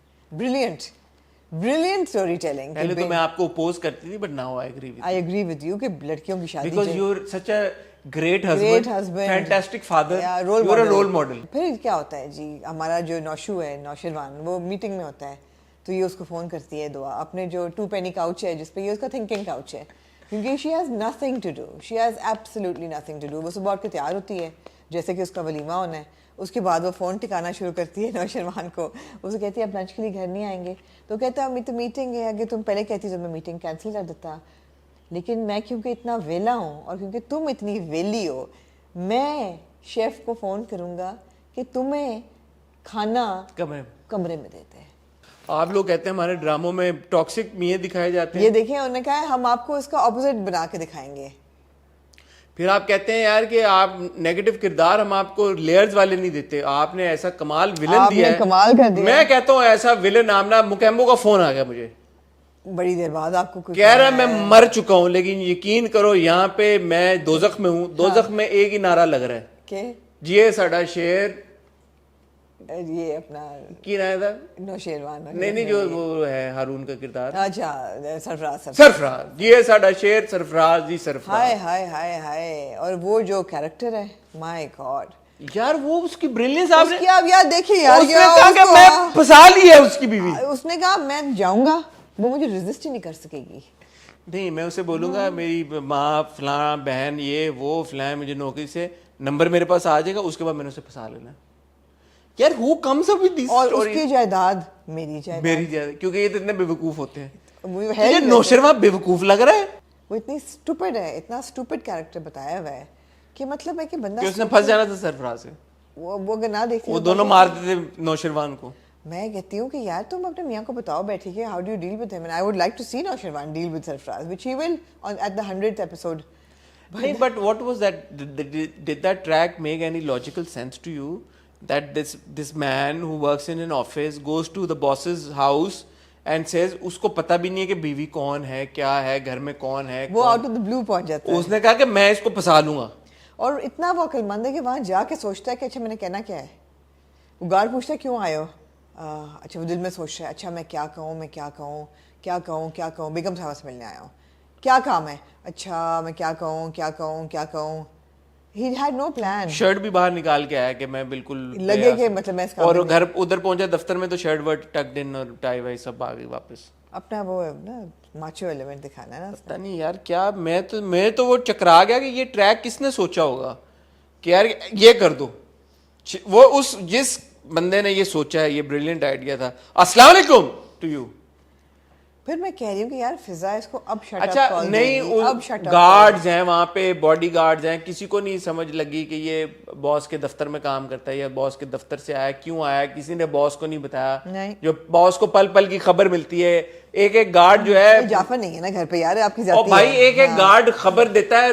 brilliant story telling. پہلے تو میں آپ کو oppose کرتی تھی, but now I agree with you کہ لڑکیوں کی شادی because you're such a great husband, fantastic father, you're a role model. پھر کیا ہوتا ہے جی, ہمارا جو نوشو ہے نوشروان, وہ میٹنگ میں ہوتا ہے تو یہ اس کو فون کرتی ہے دعا اپنے جو 2 penny couch ہے جس پہ یہ اس کا thinking couch ہے, کیونکہ she has nothing to do, she has absolutely nothing to do. وہ صبح اٹھ کے تیار ہوتی ہے جیسے کہ اس کا ولیمہ ہونا ہے, اس کے بعد وہ فون ٹکانا شروع کرتی ہے نوشروان کو, اسے کہتی ہے آپ لنچ کے لیے گھر نہیں آئیں گے, تو کہتا ہے تو میٹنگ ہے, اگر تم پہلے کہتی تو میں میٹنگ کینسل کر دیتا, لیکن میں کیونکہ اتنا ویلا ہوں اور کیونکہ تم اتنی ویلی ہو, میں شیف کو فون کروں گا کہ تمہیں کھانا کمرے میں دیتے ہیں. آپ لوگ کہتے ہیں ہمارے ڈراموں میں ٹاکسک میاں دکھائے جاتے ہیں, یہ دیکھیں انہوں نے کہا ہے ہم آپ کو اس کا اپوزٹ بنا کے دکھائیں گے. پھر آپ کہتے ہیں یار کہ آپ نیگیٹو کردار ہم آپ کو لیئرز والے نہیں دیتے, آپ نے ایسا کمال ولن دیا ہے, کمال کر دیا. میں کہتا ہوں ایسا ولن آمنا, مکیمبو کا فون آ گیا مجھے بڑی دیر بعد, آپ کو کہہ رہا میں مر چکا ہوں, لیکن یقین کرو یہاں پہ میں دوزخ میں ہوں, دوزخ میں ایک ہی نعرہ لگ رہا ہے کہ جیے ساڈا شیر, یہ اپنا کی نام تھا نوشیروان, نہیں جو وہ ہے ہارون کا کردار, اچھا سرفراز, جیے ساڈا شیر سرفراز جی سرفراز. ہائے ہائے ہائے ہائے. اور وہ جو کیریکٹر ہے مائی گاڈ یار, وہ اس کی بریلینس آپ نے اب یار دیکھیے یار, اس نے کہا کہ میں پھنسا لی ہے اس کی بیوی, اس نے کہا میں جاؤں گا, وہ مجھے ریزسٹ ہی نہیں کر سکے گی. نہیں میں اسے بولوں گا میری ماں فلاں بہن یہ وہ فلاں, مجھے نوکری سے نمبر میرے پاس آ جائے گا, اس کے بعد میں نے اسے پھنسا لینا. یار who comes up with these اور stories, اس کی جائیداد میری جائیداد, کیونکہ یہ تو اتنے بے وقوف ہوتے ہیں. مجھے نوشروان بے وقوف لگ رہا ہے, وہ اتنی اسٹوپڈ ہے, اتنا اسٹوپڈ کیریکٹر بتایا ہوا ہے کہ مطلب ہے کہ بندہ کہ اس نے پھنس جانا تھا سرفراز سے, وہ اگر نہ دیکھتے وہ دونوں مارتے تھے نوشروان کو. میں کہتی ہوں کہ یار تم اپنے میاں کو بتاؤ بیٹھے کہ how do you deal with ہم, and I would like to see Nausherwan deal with Sarfaraz, which he will at the 100th episode. نہیں, but what was that, did that track make any logical sense to you that this man who works in an office goes to the boss's house and says اس کو پتہ بھی نہیں ہے کہ بیوی کون ہے, کیا ہے, گھر میں کون ہے, وہ آؤٹ آف دا بلو پہنچ جاتا ہے. اس نے کہا کہ میں اس کو پھنسا لوں گا, اور اتنا وہ عقل مند ہے کہ وہاں جا کے سوچتا ہے کہ اچھا میں نے کہنا کیا ہے. وہ گارڈ پوچھتا ہے کیوں آئے ہو, اچھا وہ دل میں سوچ رہا ہے اچھا میں کیا کہوں, میں کیا کہوں, کیا کہوں, کیا کہوں, بیگم صاحبہ سے ملنے آیا ہوں, کیا کام ہے, اچھا میں کیا کہوں, کیا کہوں, کیا کہوں. He had no plan. Shirt بھی باہر نکال کے آیا کہ میں بالکل لگے کہ مطلب میں اس کا, اور گھر ادھر پہنچا دفتر میں تو شرٹ ورٹ ٹکڈ ان اور ٹائی وائی سب آ گئی واپس. اپنا وہ نا ماچو ایلیمنٹ دکھانا ہے نا. پتہ نہیں یار کیا, میں تو وہ چکرا گیا کہ یہ ٹریک کس نے سوچا ہوگا کہ یار یہ کر دو. وہ اس جس بندے نے یہ سوچا ہے, یہ بریلینٹ آئیڈیا تھا. السلام علیکم ٹو یو. پھر میں کہہ رہی ہوں کہ یار فضا اس کو اب شٹ اپ اچھا کال نہیں, گارڈز ہیں وہاں پہ, باڈی گارڈز ہیں, کسی کو نہیں سمجھ لگی کہ یہ باس کے دفتر میں کام کرتا ہے یا باس کے دفتر سے آیا, کیوں آیا, کسی نے باس کو نہیں بتایا. جو باس کو پل پل کی خبر ملتی ہے, ایک ایک گارڈ جو ہے, جعفر نہیں ہے نا گھر پہ یار آپ کی ذاتی, اور بھائی ایک ایک گارڈ خبر دیتا ہے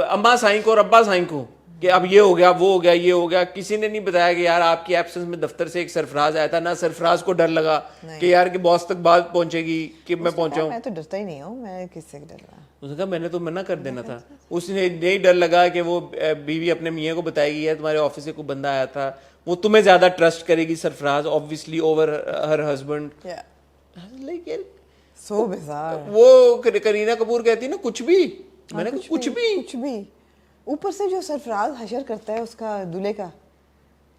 اماں سائیں کو اور ابا سائیں کو کہ اب یہ ہو گیا, وہ ہو گیا, یہ ہو گیا. کسی نے نہیں بتایا کہ یار آپ کی ایبسنس میں دفتر سے ایک سرفراز آیا تھا, نہ سرفراز کو ڈر لگا کہ یار کہ باس تک بات پہنچے گی کہ میں پہنچا ہوں. میں تو ڈرتا ہی نہیں ہوں, میں کس سے ڈر رہا. اس نے کہا میں نے تو منع کر دینا تھا. اس نے نہیں ڈر لگا کہ وہ بیوی اپنے میاں کو بتائے گی ہے تمہارے آفس سے کوئی بندہ آیا تھا, وہ تمہیں زیادہ ٹرسٹ کرے گی سرفراز obviously over her husband. So bizarre. وہ کرینہ کپور کہتی نا کچھ بھی, میں نے کہا کچھ بھی. اوپر سے جو سرفراز حشر کرتا ہے اس کا دولہے کا,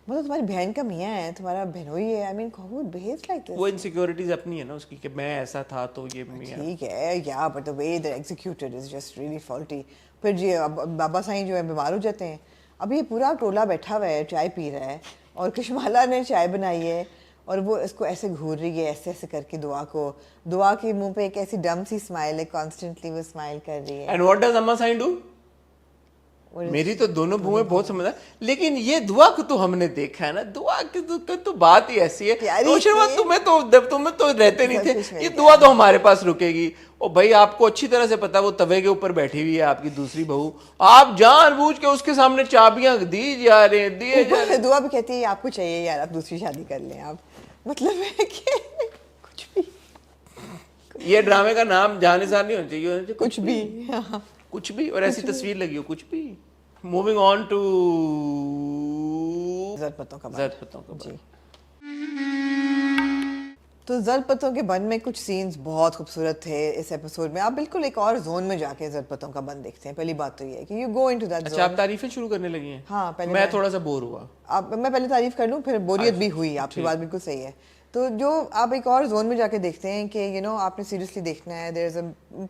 مطلب تمہاری بہن کا میاں ہے, تمہارا بہنوئی ہے, آئی مین who would behave like this. وہ انسیکیورٹیز اپنی ہے نا اس کی کہ میں ایسا تھا تو یہ میاں. ٹھیک ہے یا but the way they're executed is just really faulty. پھر جی بابا سائیں جو ہے بیمار ہو جاتے ہیں, اب یہ پورا ٹولہ بیٹھا ہوا ہے چائے پی رہا ہے, اور کشمالا نے چائے بنائی ہے, اور وہ اس کو ایسے گھور رہی ہے ایسے ایسے کر کے دعا کے منہ پہ ایک ایسی ڈم سی اسمائل ہے, کانسٹنٹلی وہ اسمائل کر رہی ہے. اینڈ واٹ ڈز اما سائن ڈو؟ میری تو دونوں بوئیں بہت سمجھدار, لیکن یہ دعا کو تو ہم نے دیکھا ہے نا, دعا کی تو بات ہی ایسی ہے. تمہیں تو رہتے نہیں تھے, یہ دعا تو ہمارے پاس رکے گی. اور بھائی آپ کو اچھی طرح سے پتا وہ توے کے اوپر بیٹھی ہوئی ہے آپ کی دوسری بہو, آپ جان بوجھ کے اس کے سامنے چابیاں دیے جا رہے ہیں. دعا بھی کہتی ہے آپ کو چاہیے یار آپ دوسری شادی کر لیں, آپ مطلب ہے کہ کچھ بھی. یہ ڈرامے کا نام جہاں نثار نہیں ہونا چاہیے, کچھ بھی کچھ بھی, اور ایسی تصویر لگی ہو کچھ بھی. موونگ آن ٹو زرد پتوں کا بن. تو زرد پتوں کے بن میں کچھ سینز بہت خوبصورت تھے اس ایپیسوڈ میں. آپ بالکل ایک اور زون میں جا کے زرد پتوں کا بن دیکھتے ہیں. پہلی بات تو یہ ہے کہ you go into that zone. اچھا آپ تعریفیں شروع کرنے لگی ہیں؟ ہاں پہلے میں تھوڑا سا بور ہوا. میں پہلے تعریف کر لوں پھر بوریت بھی ہوئی. آپ کی بات بالکل صحیح ہے. تو جو آپ ایک اور زون میں جا کے دیکھتے ہیں کہ یو نو آپ نے سیریسلی دیکھنا ہے, there is a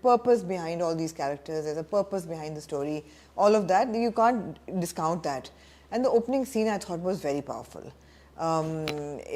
purpose behind all these characters, there is a purpose behind the story, all of that you can't discount that. And the opening scene I thought was very powerful.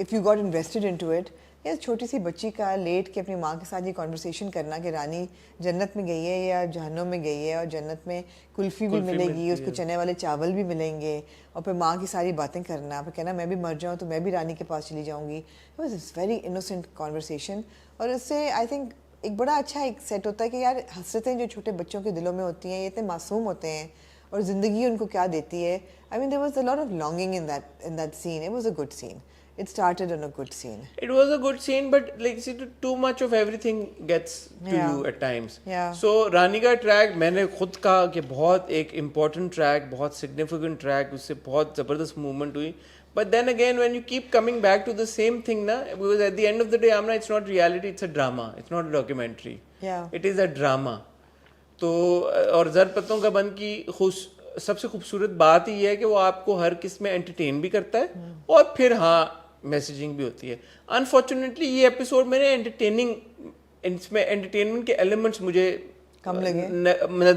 If you got invested into it, yes, چھوٹی سی بچی کا late کے اپنی ماں کے ساتھ یہ conversation کرنا کہ رانی جنت میں گئی ہے یا جہنم میں گئی ہے, اور جنت میں کلفی بھی ملے گی, اس کو چنے والے چاول بھی ملیں گے, اور پھر ماں کی ساری باتیں کرنا, پھر کہنا میں بھی مر جاؤں تو میں بھی رانی کے پاس چلی جاؤں گی. It was a very innocent conversation. اور اس سے I think ایک بڑا اچھا ایک سیٹ ہوتا ہے کہ یار حسرتیں جو چھوٹے بچوں کے دلوں میں ہوتی ہیں یہ اتنے معصوم ہوتے ہیں, اور زندگی ان کو کیا دیتی ہے. I mean there was a lot of longing in that scene. It was a good scene. It started on a good scene. It was a good scene, but like see, too much of everything gets to you at times. Yeah. So رانی کا track میں نے خود کہا کہ بہت ایک important track, بہت significant track, اس سے بہت زبردست موومنٹ ہوئی. But then again when you keep coming back to the same thing na, because at the end of the day Amna, it's not reality, it's a drama, it's not a documentary. Yeah. It is a drama. تو اور زرد پتوں کا بن کی سب سے خوبصورت بات یہ ہے کہ وہ آپ کو ہر قسم میں انٹرٹین بھی کرتا ہے اور پھر ہاں میسیجنگ بھی ہوتی ہے. انفارچونیٹلی یہ ایپیسوڈ میں نے اس میں انٹرٹینمنٹ کے ایلیمنٹس مجھے کم لگے,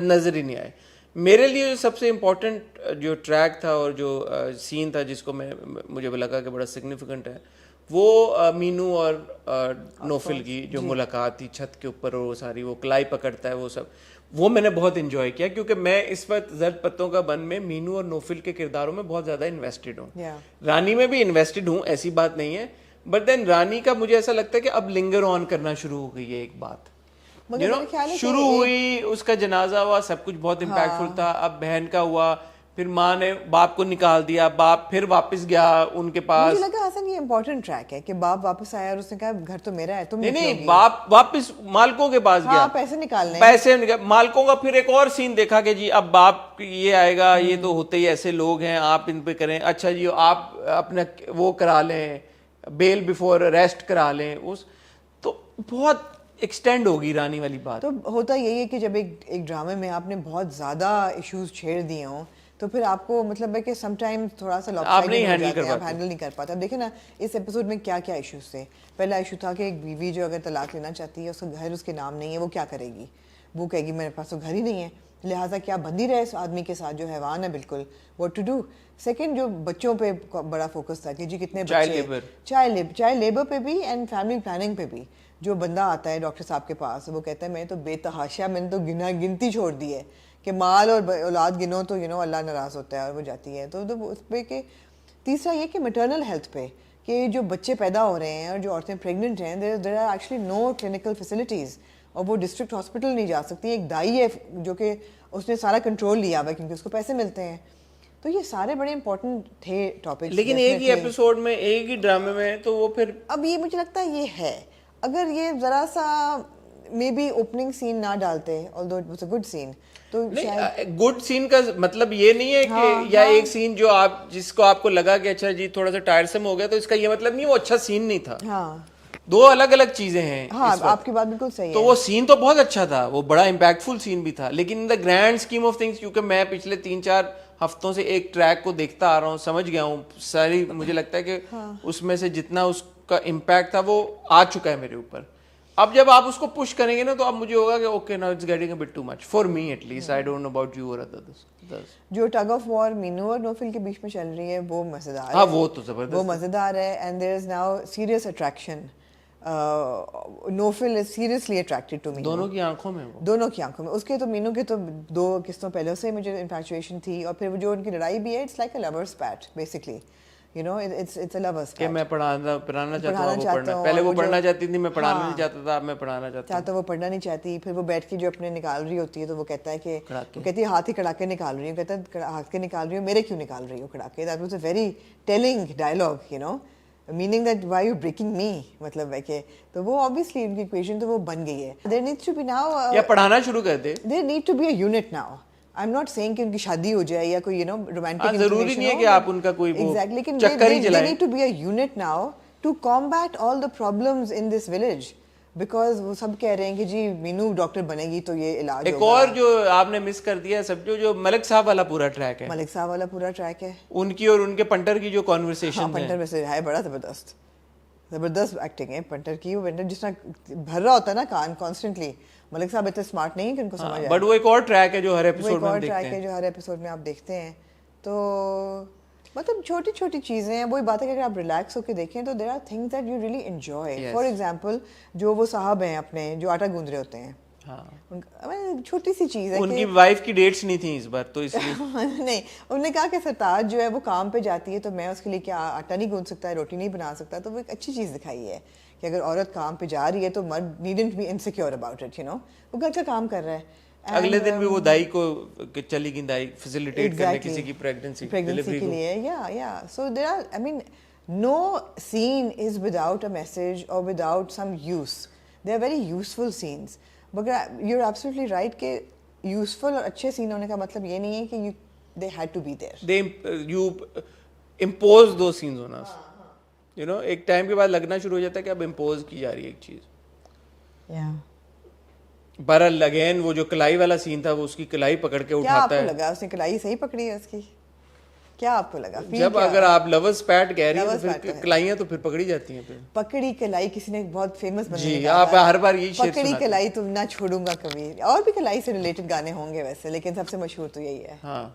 نظر ہی نہیں آئے. میرے لیے جو سب سے امپورٹنٹ جو ٹریک تھا اور جو سین تھا جس کو مجھے لگا کہ بڑا سگنیفیکنٹ ہے, وہ مینو اور نوفل کی جو ملاقات تھی چھت کے اوپر, اور وہ ساری وہ کلائی پکڑتا ہے وہ سب, وہ میں نے بہت انجوائے کیا, کیونکہ میں اس وقت زرد پتوں کا بن میں مینو اور نوفل کے کرداروں میں بہت زیادہ انویسٹڈ ہوں. رانی میں بھی انویسٹڈ ہوں, ایسی بات نہیں ہے, بٹ دین رانی کا مجھے ایسا لگتا ہے کہ اب لنگر آن کرنا شروع ہو گئی ہے ایک بات. شروع ہوئی, اس کا جنازہ ہوا, سب کچھ بہت امپیکٹ فل تھا. اب بہن کا ہوا, پھر ماں نے باپ کو نکال دیا, باپ پھر واپس گیا ان کے پاس. مجھے لگا حسن یہ امپورٹنٹ ٹریک ہے کہ باپ واپس آیا اور اس نے کہا گھر تو میرا ہے, تم نہیں, باپ واپس مالکوں کے پاس گیا, پیسے نکالنے, پیسے مالکوں کا. پھر ایک اور سین دیکھا کہ جی اب باپ یہ آئے گا, یہ تو ہوتے ہی ایسے لوگ ہیں, آپ ان پہ کریں, اچھا جی آپ اپنا وہ کرا لیں, بیل بیفور اریسٹ کرا لیں. اس تو بہت ایکسٹینڈ ہوگی رانی والی بات. تو ہوتا یہی ہے کہ جب ایک ڈرامے میں آپ نے بہت زیادہ ایشوز چھیڑ دیے ہوں تو پھر آپ کو مطلب ہے کہ سم ٹائم تھوڑا سا آپ ہینڈل نہیں کر پاتے. اب دیکھیں نا اس ایپیسوڈ میں کیا کیا ایشوز تھے. پہلا ایشو تھا کہ ایک بیوی جو اگر طلاق لینا چاہتی ہے, اس کا گھر اس کے نام نہیں ہے, وہ کیا کرے گی؟ وہ کہے گی میرے پاس تو گھر ہی نہیں ہے, لہٰذا کیا بندی رہے اس آدمی کے ساتھ جو حیوان ہے بالکل, واٹ ٹو ڈو. سیکنڈ جو بچوں پہ بڑا فوکس تھا کہ جی کتنے بچے, چائلڈ لیبر پہ بھی اینڈ فیملی پلاننگ پہ بھی. جو بندہ آتا ہے ڈاکٹر صاحب کے پاس, وہ کہتا ہے میں تو بے تحاشا, میں نے تو گنتی چھوڑ دی ہے کہ مال اور اولاد گنو تو اللہ ناراض ہوتا ہے, اور وہ جاتی ہے. تو اس پہ کہ تیسرا یہ کہ میٹرنل ہیلتھ پہ کہ جو بچے پیدا ہو رہے ہیں اور جو عورتیں پریگننٹ ہیں, there are actually no clinical facilities, اور وہ ڈسٹرکٹ ہاسپٹل نہیں جا سکتی. ایک دائی ہے جو کہ اس نے سارا کنٹرول لیا ہوا ہے کیونکہ اس کو پیسے ملتے ہیں. تو یہ سارے بڑے امپورٹنٹ تھے ٹاپکس, لیکن ایک ہی ایپیسوڈ میں, ایک ہی ڈرامے میں, تو وہ پھر اب یہ مجھے لگتا ہے یہ ہے اگر یہ ذرا سا مے بی اوپننگ سین نہ ڈالتے, although it was a good scene, تو گڈ سین کا مطلب یہ نہیں ہے کہ یا ایک سین جو آپ جس کو آپ کو لگا کہ اچھا جی تھوڑا سا ٹائرسم ہو گیا, تو اس کا یہ مطلب نہیں وہ اچھا سین نہیں تھا. ہاں, دو الگ الگ چیزیں ہیں. ہاں آپ کی بات بالکل صحیح ہے. تو وہ سین تو بہت اچھا تھا, وہ بڑا امپیکٹ فل سین بھی تھا, لیکن ان the grand scheme of things, کیونکہ میں پچھلے 3-4 ہفتوں سے ایک ٹریک کو دیکھتا آ رہا ہوں, سمجھ گیا ہوں ساری, مجھے لگتا ہے کہ اس میں سے جتنا اس کا امپیکٹ تھا وہ آ چکا ہے میرے اوپر. اب جب آپ اس کو پش کریں گے نا تو اب مجھے ہوگا کہ اوکے نا it's getting a bit too much for me at least, I don't know about you اور ادرز. جو ٹگ آف وار مینو اور نوفل کے بیچ میں چل رہی ہے وہ مزیدار ہے. ہاں وہ تو زبردست, وہ مزیدار ہے. And there is now serious attraction. Nofal is seriously attracted to Meenu. دونوں کی آنکھوں میں, وہ دونوں کی آنکھوں میں. اس کے تو مینو کے تو 2 قسطوں پہلے سے مجھے انفیچویشن تھی, اور پھر جو ان کی لڑائی بھی ہے it's like a lovers' spat basically, you know it's a lovers' spat. کہ میں پڑھانا چاہتا ہوں, وہ پڑھنا, پہلے وہ پڑھنا چاہتی تھی, میں پڑھانا نہیں چاہتا تھا, اب میں پڑھانا چاہتا ہوں. تو وہ پڑھنا نہیں چاہتی. پھر وہ بیٹھ کے جو اپنے نکال رہی ہوتی ہے تو وہ کہتا ہے کہ وہ کہتی ہے ہاتھ ہی کڑا کے نکال رہی ہوں. کہتا ہے ہاتھ کے نکال رہی ہوں, میرے کیوں نکال رہی ہو کڑا کے. That was a very telling dialogue, you know, meaning that why you breaking me, مطلب ہے کہ تو وہ obviously ان کی equation تو وہ بن گئی ہے. there needs to be now یا پڑھانا شروع کر دے, there need to be a unit now. I'm not saying کہ ان کی شادی ہو جائے یا کوئی you know romantic ضروری نہیں ہے کہ آپ ان کا کوئی وہ چکر ہی چلائیں. there need to be a unit now to combat all the problems in this village, because وہ سب کہہ رہے ہیں کہ جی مینو ڈاکٹر بنے گی تو یہ علاج ہوگا. ایک اور جو آپ نے مس کر دیا سب, جو ملک صاحب والا پورا ٹریک ہے, ملک صاحب والا پورا ٹریک ہے, ان کی اور ان کے پنٹر کی جو کانورسیشن پنٹر میں سے ہے بڑا زبردست ایکٹنگ ہے پنٹر کی. وہ پنٹر جس طرح بھر رہا ہوتا ہے نا کان کانسٹنٹلی. ملک صاحب اتنے اسمارٹ نہیں ہے کہ ان کو سمجھ آئے, بٹ وہ ایک اور ٹریک ہے جو ہر ایپیسوڈ میں دیکھتے ہیں, جو ہر ایپیسوڈ میں آپ دیکھتے ہیں. تو مطلب چھوٹی چھوٹی چیزیں ہیں. وہی بات ہے کہ اگر آپ ریلیکس ہو کے دیکھیں تو there are things that you really enjoy. For example جو وہ صاحب ہیں اپنے جو آٹا گوندھ رہے ہوتے ہیں, چھوٹی سی چیز ہے, ان کی وائف کی ڈیٹس نہیں تھیں اس بار تو اس لیے نہیں, انہوں نے کہا کہ سرتاج جو ہے وہ کام پہ جاتی ہے تو میں اس کے لیے کیا آٹا نہیں گوندھ سکتا, روٹی نہیں بنا سکتا. تو وہ ایک اچھی چیز دکھائی ہے کہ اگر عورت کام پہ جا رہی ہے تو مرد needn't be insecure about it, you know, وہ گھر کا کام کر رہا ہے. اگلے دن بھی وہ دائی کو چلی گئی, دائی فیسیلیٹیٹ کرنے کسی کی پریگننسی کے لیے. یا so there are, I mean no scene is without a message اور without some use. They are very useful scenes. مگر یو آر ایبسلیٹلی رائٹ کہ یوزفل اور اچھے سین ہونے کا مطلب یہ نہیں ہے کہ they had to be there. They you impose دو سینز ہونا, یو نو, ایک ٹائم کے بعد لگنا شروع ہو جاتا ہے کہ اب امپوز کی جا رہی ہے ایک چیز. برل اگین وہ جو کلائی والا سین تھا, وہ اس کی کلائی پکڑ کے اٹھاتا ہے. کیا آپ کو لگا اس نے کلائی صحیح پکڑی ہے اس کی؟ کیا آپ کو لگا؟ جب اگر آپ لورز پیٹ کہہ رہی ہیں تو پھر کلائیاں تو پھر پکڑی جاتی ہیں. پھر پکڑی کلائی کسی نے بہت فیمس بنا جی, آپ ہر بار یہی شعر پکڑی کلائی تو نہ چھوڑوں گا کبھی. اور بھی کلائی سے ریلیٹڈ گانے ہوں گے ویسے, لیکن سب سے مشہور تو یہی ہے. ہاں,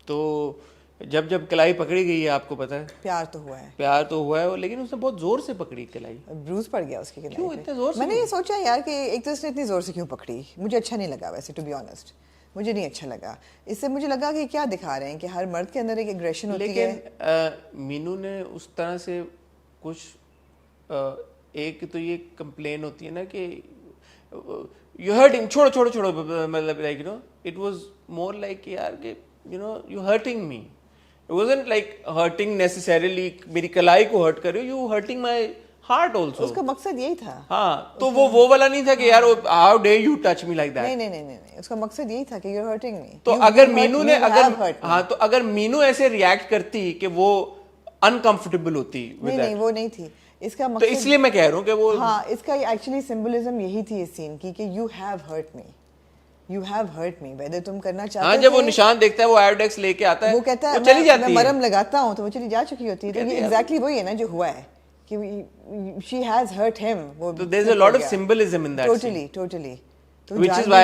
تو جب کلائی پکڑی گئی ہے, آپ کو پتا ہے پیار تو ہوا ہے, پیار تو ہوا ہے, لیکن اس نے بہت زور سے پکڑی کلائی. بروز پڑ گیا اس کی کلائی. کیوں اتنے زور سے؟ میں نے یہ سوچا یار کہ ایک تو اس نے اتنی زور سے کیوں پکڑی, مجھے اچھا نہیں لگا ویسے, ٹو بی آنیسٹ مجھے نہیں اچھا لگا. اس سے مجھے لگا کہ کیا دکھا رہے ہیں کہ ہر مرد کے اندر ایک ایگریشن ہوتی ہے. لیکن مینو نے اس طرح سے کچھ, ایک تو یہ کمپلین ہوتی ہے نا کہ یو ہرٹنگ, چھوڑو مطلب like you know it was more like یار کہ you know you hurting me. It wasn't like hurting necessarily میری کلائی کو ہرٹ کر رہی ہو, you hurting my heart also. اس کا مقصد یہی تھا. ہاں, تو وہ والا نہیں تھا کہ یار how dare you touch me like that. نہیں, اس کا مقصد یہی تھا کہ you're hurting me. تو اگر مینو نے اگر مینو ایسے ریئیکٹ کرتی کہ وہ انکمفرٹیبل ہوتی, نہیں وہ نہیں تھی اس کا مقصد. تو اس لیے میں کہہ رہا ہوں کہ وہ, ہاں, اس کا ایکچولی سمبلزم یہی تھی اس سین کی کہ you have hurt me. You have hurt me, whether تم کرنا چاہتے ہاں, جب وہ نشان دیکھتا ہے, وہ آئیوڈیکس لے کے آتا ہے, وہ کہتا ہے چلی جاتی ہے, میں مرم لگاتا ہوں تو وہ چلی جا چکی ہوتی ہے. تو یہ ایگزیکٹلی وہی ہے نا جو ہوا ہے کہ she has hurt him. So there's a lot of symbolism in that scene. Totally. Which is why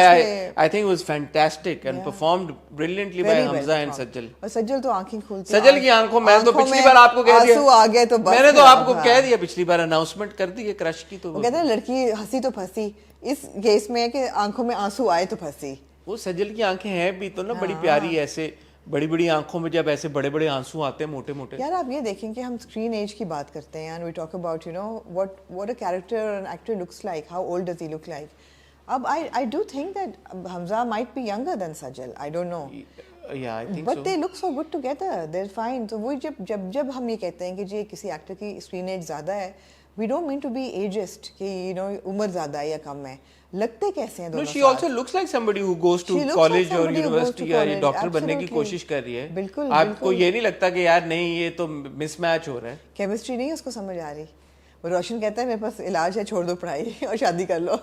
I think it was fantastic and performed brilliantly by Hamza and Sajjal. اور سجل تو آنکھیں کھولتی, سجل کی آنکھوں میں تو پچھلی بار آپ کو کہہ دیا, آنسو آ گئے تو میں نے تو آپ کو کہہ دیا پچھلی بار, اناؤنسمنٹ کر دی ہے کرش کی. تو وہ کہتے ہیں لڑکی ہنسی تو پھنسی, اس کیس میں ہے کہ آنکھوں میں آنسو آئے تو پھنسی. وہ سجل کی آنکھیں ہیں بھی تو نا بڑی پیاری, ایسے بڑی بڑی آنکھوں میں جب ایسے بڑے بڑے آنسو آتے ہیں موٹے موٹے. یار آپ یہ دیکھیں کہ ہم اسکرین ایج کی بات کرتے ہیں, and we talk about you know what a character or an actor looks like, how old does he look like. اب I do think that Hamza might be younger than Sajal, I don't know. Yeah, I think but so. they look so good together, they're fine. تو وہ جب ہم یہ کہتے ہیں کہ جی کسی ایکٹر کی اسکرین ایج زیادہ ہے, we don't mean to be ageist کہ you know عمر زیادہ ہے یا کم ہے, لگتے کیسے ہیں دونوں. No, she also looks like somebody who goes to college or university یا ڈاکٹر بننے کی کوشش کر رہی ہے. بالکل. آپ کو یہ نہیں لگتا کہ یار نہیں یہ تو مس میچ ہو رہا ہے, کیمسٹری نہیں اس کو سمجھ آ رہی. وہ روشن کہتا ہے میرے پاس علاج ہے, چھوڑ دو پڑھائی اور شادی کر لو.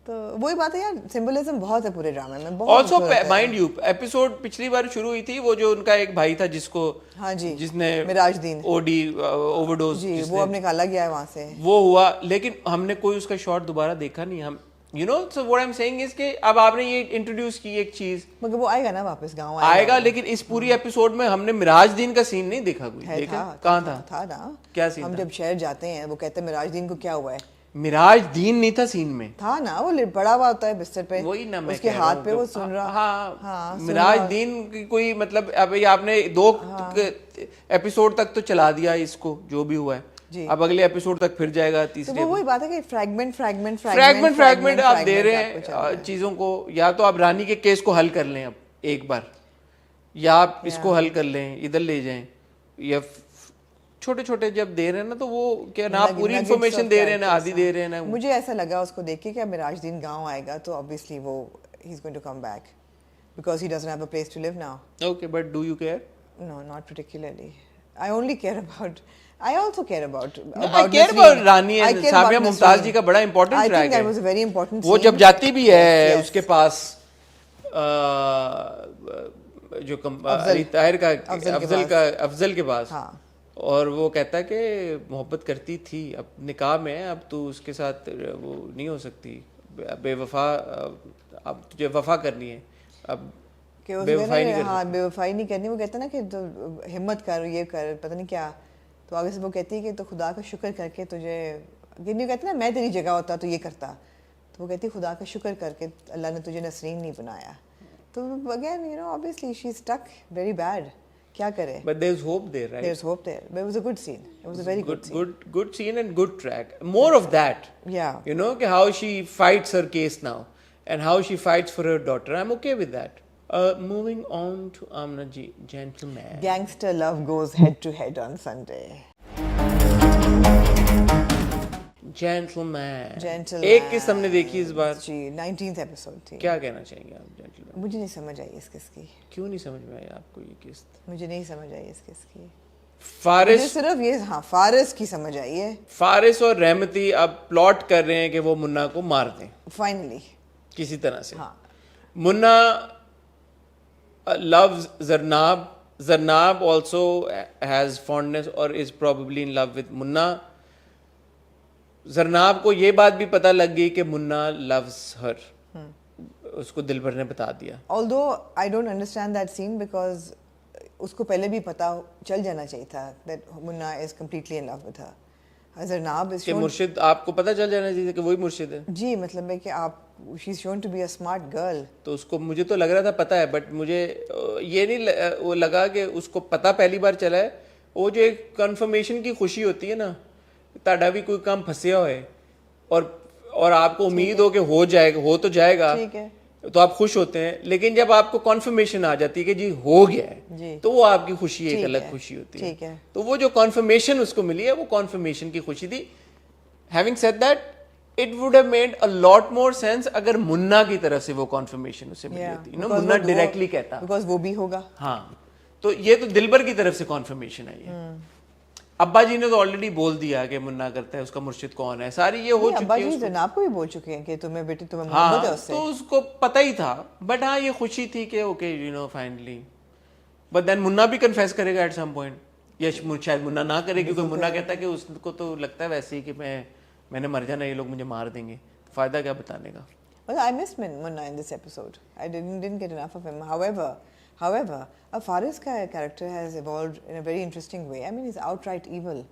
تو وہی بات ہے یار, سمبلزم بہت ہے پورے ڈرامے میں, بہت. آلسو مائنڈ یو ایپیسوڈ پچھلی بار شروع ہوئی تھی, وہ جو ان کا ایک بھائی تھا جس کو, ہاں جی, جس نے مراج دین اوور ڈوز, جی, وہ اب نکالا گیا ہے وہاں سے, وہ ہوا, لیکن ہم نے کوئی اس کا شاٹ دوبارہ دیکھا نہیں. ہم you know so what I am seeing is کہ اب آپ نے یہ انٹروڈیوس کی ایک چیز, مگر وہ آئے گا نا واپس گاؤں آئے گا, لیکن اس پوری ایپیسوڈ میں ہم نے مراج دین کا سین نہیں دیکھا. کوئی دیکھا کہاں تھا نا, کیا سین ہم جب شہر جاتے ہیں وہ کہتے ہیں مراج دین کو کیا ہوا ہے, مراج دین نہیں تھا سین میں, تھا نا, وہ پڑا ہوا ہوتا ہے بستر پہ, وہی نا میں اس کے ہاتھ پہ وہ سن رہا. ہاں مراج دین کی کوئی مطلب, ابھی آپ نے 2 ایپیسوڈ تک تو چلا دیا اس کو, جو بھی ہوا ہے, اب اگلے ایپیسوڈ تک پھر جائے گا تیسرے. وہی بات ہے کہ فریگمنٹ آپ دے رہے ہیں چیزوں کو, یا تو آپ رانی کے کیس کو حل کر لیں اب ایک بار, یا آپ اس کو حل کر لیں, ادھر لے جائیں, یا چھوٹے چھوٹے جب دے رہے ہیں نا تو وہ کیا نا پوری انفارمیشن دے رہے ہیں نا آدھی دے رہے ہیں نا. مجھے ایسا لگا اس کو دیکھ کے کہ اب مراج دین گاؤں آئے گا تو obviously وہ he is going to come back because he doesn't have a place to live now. Okay, but do you care? No, not particularly. I only care about, I also care about I care about رانی سابیہ ممتاز جی کا بڑا important track ہے. I think that was a very important scene. وہ جب جاتی بھی ہے اس کے پاس جو علی طاہر کا, افضل کے پاس, اور وہ کہتا ہے کہ محبت کرتی تھی, اب نکاح میں اب تو اس کے ساتھ وہ نہیں ہو سکتی, بے وفا, اب تجھے وفا کرنی ہے, اب بے وفائی نہیں کرنی. ہاں بے وفائی نہیں کرنی. وہ کہتا نا کہ تو ہمت کر, یہ کر, پتہ نہیں کیا, تو آگے سے وہ کہتی ہے کہ تو خدا کا شکر کر کے تجھے, نہیں کہتے نا میں تیری جگہ ہوتا تو یہ کرتا, تو وہ کہتی خدا کا شکر کر کے اللہ نے تجھے نسرین نہیں بنایا. تو again you know obviously she is stuck very bad, کیا کرے. But there's hope there, right? There's hope there. But it was a good scene. It was a very good scene. Good scene and good track. More of that. Yeah. You know how she fights her case now and how she fights for her daughter. I'm okay with that. Moving on to Amna ji, Gentleman. Gangster love goes head to head on Sunday. Gentleman. ایک قسط ہم نے دیکھی اس بار جی, 19th episode تھی. کیا کہنا چاہیں گے آپ جینٹلمین؟ مجھے نہیں سمجھ آئی اس قسط کی. کیوں نہیں سمجھ میں آئی آپ کو یہ قسط؟ مجھے نہیں سمجھ آئی اس قسط کی. فارس صرف یہ, ہاں فارس کی سمجھ آئی ہے. فارس اور رحمتی اب پلاٹ کر رہے ہیں کہ وہ منا کو مار دیں فائنلی کسی طرح سے. ہاں, منا loves Zarnab. Zarnab also has fondness or is probably in love with Munna. زرناب کو یہ بات بھی پتہ لگ گئی کہ منا loves her. اس کو دل بھر نے بتا دیا. although I don't understand that scene because اس کو پہلے بھی پتہ چل جانا چاہیے تھا that Munna is completely in love with her. زرناب is کہ مرشد, آپ کو پتہ چل جانا چاہیے کہ وہی مرشد ہے. جی, مطلب ہے کہ آپ she is shown to be a smart girl. تو اس کو, مجھے تو لگ رہا تھا پتہ ہے, بٹ مجھے یہ نہیں وہ لگا کہ اس کو پتہ پہلی بار چلا ہے. وہ جو ایک کنفرمیشن کی خوشی ہوتی ہے نا, تاڑا بھی کوئی کام پھنسیا ہوئے اور آپ کو امید ہو کہ ہو جائے گا, ہو تو جائے گا, تو آپ خوش ہوتے ہیں. لیکن جب آپ کو کنفرمیشن آ جاتی ہے کہ جی ہو گیا ہے, تو وہ آپ کی خوشی ایک الگ خوشی ہوتی ہے. تو وہ جو کنفرمیشن اس کو ملی ہے وہ کنفرمیشن کی خوشی تھی. Having said that, it would have made a lot more sense اگر منا کی طرف سے وہ کنفرمیشن اسے ملی ہوتی. منا ڈائریکٹلی کہتا because وہ بھی ہوگا. ہاں, تو یہ تو دلبر کی طرف سے کنفرمیشن آئی ہے. ابا جی نے تو آلریڈی بول دیا کہ منا کرتا ہے, اس کا مرشد کون ہے, ساری یہ ہو چکی ہے. ابا جی جناب کو بھی بول چکے ہیں کہ تمہیں بیٹی تمہیں محبت ہے اس سے, تو اس کو پتہ ہی تھا. بٹ ہاں یہ خوشی تھی کہ okay you know finally. But then Munna بھی کنفیس کرے گا ایٹ سم پوائنٹ, یا شاید منا نہ کرے, کیونکہ منا کہتا ہے کہ اس کو تو لگتا ہے ویسے ہی کہ میں نے مر جانا, یہ لوگ مجھے مار دیں گے, فائدہ کیا بتانے کا. Well, I missed Munna in this episode. I didn't get enough of him. However, Faris ka character has evolved in a very interesting way. I mean, he's outright evil.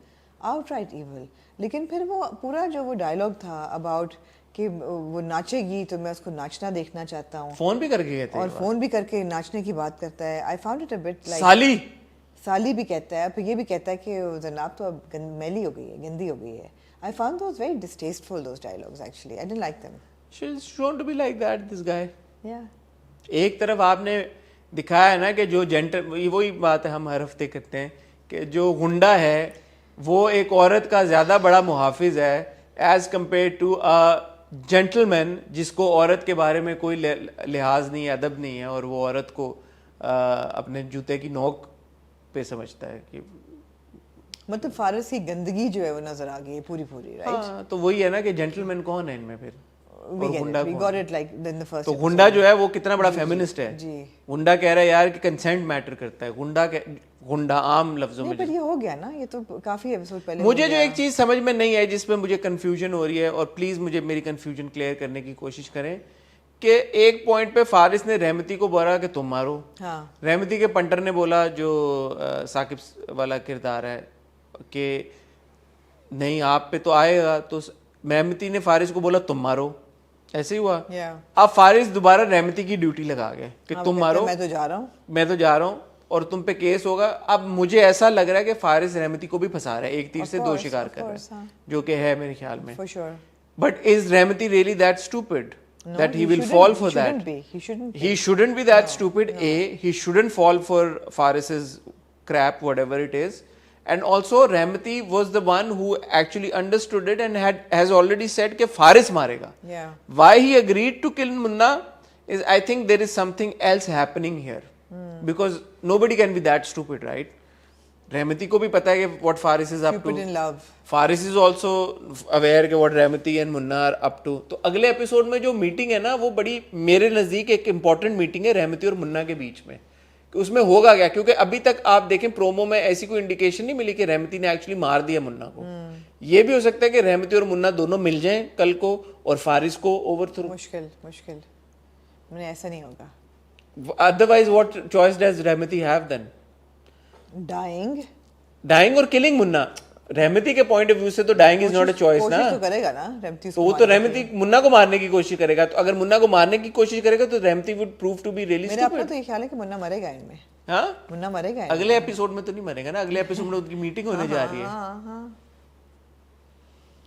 لیکن پھر وہ پورا جو وہ ڈائلاگ تھا اباؤٹ کہ وہ ناچے گی تو میں اس کو ناچنا دیکھنا چاہتا ہوں, فون بھی کر کے کہتے ہیں, اور فون بھی کر کے ناچنے کی بات کرتا ہے. I found it a bit like سالی بھی کہتا ہے, پھر یہ بھی کہتا ہے کہ زرناب تو اب میلی ہو گئی ہے, گندی ہو گئی ہے. I found those very distasteful, those dialogues actually. I didn't like them. She's shown to be like that, this guy. Yeah. ایک طرف آپ نے دکھایا ہے نا کہ جو جینٹل, وہی بات ہے ہم ہر ہفتے کرتے ہیں کہ جو غنڈا ہے وہ ایک عورت کا زیادہ بڑا محافظ ہے ایز کمپیئر ٹو جینٹل مین جس کو عورت کے بارے میں کوئی لحاظ نہیں ہے, ادب نہیں ہے, اور وہ عورت کو اپنے جوتے کی نوک پہ سمجھتا ہے. کہ مطلب فارس کی گندگی جو ہے وہ نظر آ گئی پوری, رائٹ. تو وہی ہے نا کہ جینٹل مین کون ہے ان میں پھر, we got it like in the first تو گنڈا جو ہے وہ کتنا بڑا فیمنسٹ ہے. جی گنڈا کہہ رہا ہے یار کہ کنسینٹ میٹر کرتا ہے. گنڈا عام لفظوں میں پر یہ ہو گیا نا, یہ تو کافی ایپیسوڈ پہلے. مجھے جو ایک چیز سمجھ میں نہیں ہے جس میں مجھے کنفیوژن ہو رہی ہے, اور پلیز مجھے میری کنفیوژن کلیئر کرنے کی کوشش کریں, کہ ایک پوائنٹ پہ فارس نے رحمتی کو بولا کہ تم مارو. ہاں رحمتی کے پنٹر نے بولا, جو ثاقب والا کردار ہے, کہ نہیں آپ پہ تو آئے گا, تو رحمتی نے فارس کو بولا تم مارو. ایسے ہی ہوا. اب فارس دوبارہ رحمتی کی ڈیوٹی لگا گیا کہ تم مارو, میں تو جا رہا ہوں اور تم پہ کیس ہوگا. اب مجھے ایسا لگ رہا ہے کہ فارس رحمتی کو بھی پھنسا رہا ہے, ایک تیر سے دو شکار کر رہا ہے, جو کہ ہے میرے خیال میں. But is Rehmati really that stupid that he will fall for that? He shouldn't be that stupid. He shouldn't fall for Faris's crap, whatever it is. And also Rehmati was the one who actually understood it and has already said کہ فارس مارے گا. Why he agreed to kill Munna is, I think there is something else happening here. Because nobody can be that stupid, right? رحمتی کو بھی پتا ہے کہ what Faris is up to. Faris is also aware کہ what Rehmati and Munna are up to. تو اگلے episode میں جو میٹنگ ہے نا, وہ بڑی میرے نزدیک ایک امپورٹنٹ میٹنگ ہے رحمتی اور منا کے بیچ میں, کہ اس میں ہوگا کیا. کیونکہ ابھی تک آپ دیکھیں پرومو میں ایسی کوئی انڈیکیشن نہیں ملی کہ رحمتی نے ایکچولی مار دیا منا کو. یہ بھی ہو سکتا ہے کہ رحمتی اور منا دونوں مل جائیں کل کو اور فارس کو اوور تھرو. مشکل ایسا نہیں ہوگا. Otherwise what choice does Rehmati have then? Dying اور کلنگ منا. رحمتی کے پوائنٹ آف ویو سے تو dying is not a choice نا. تو وہ تو رحمتی منا کو مارنے کی کوشش کرے گا. تو اگر منا کو مارنے کی کوشش کرے گا تو Rehmati would prove to be really stupid. میرا تو یہ خیال ہے کہ منا مرے گا ان میں. ہاں منا مرے گا اگلے ایپیسوڈ میں. تو نہیں مرے گا نا, اگلے ایپیسوڈ میں ان کی میٹنگ ہونے جا رہی ہے.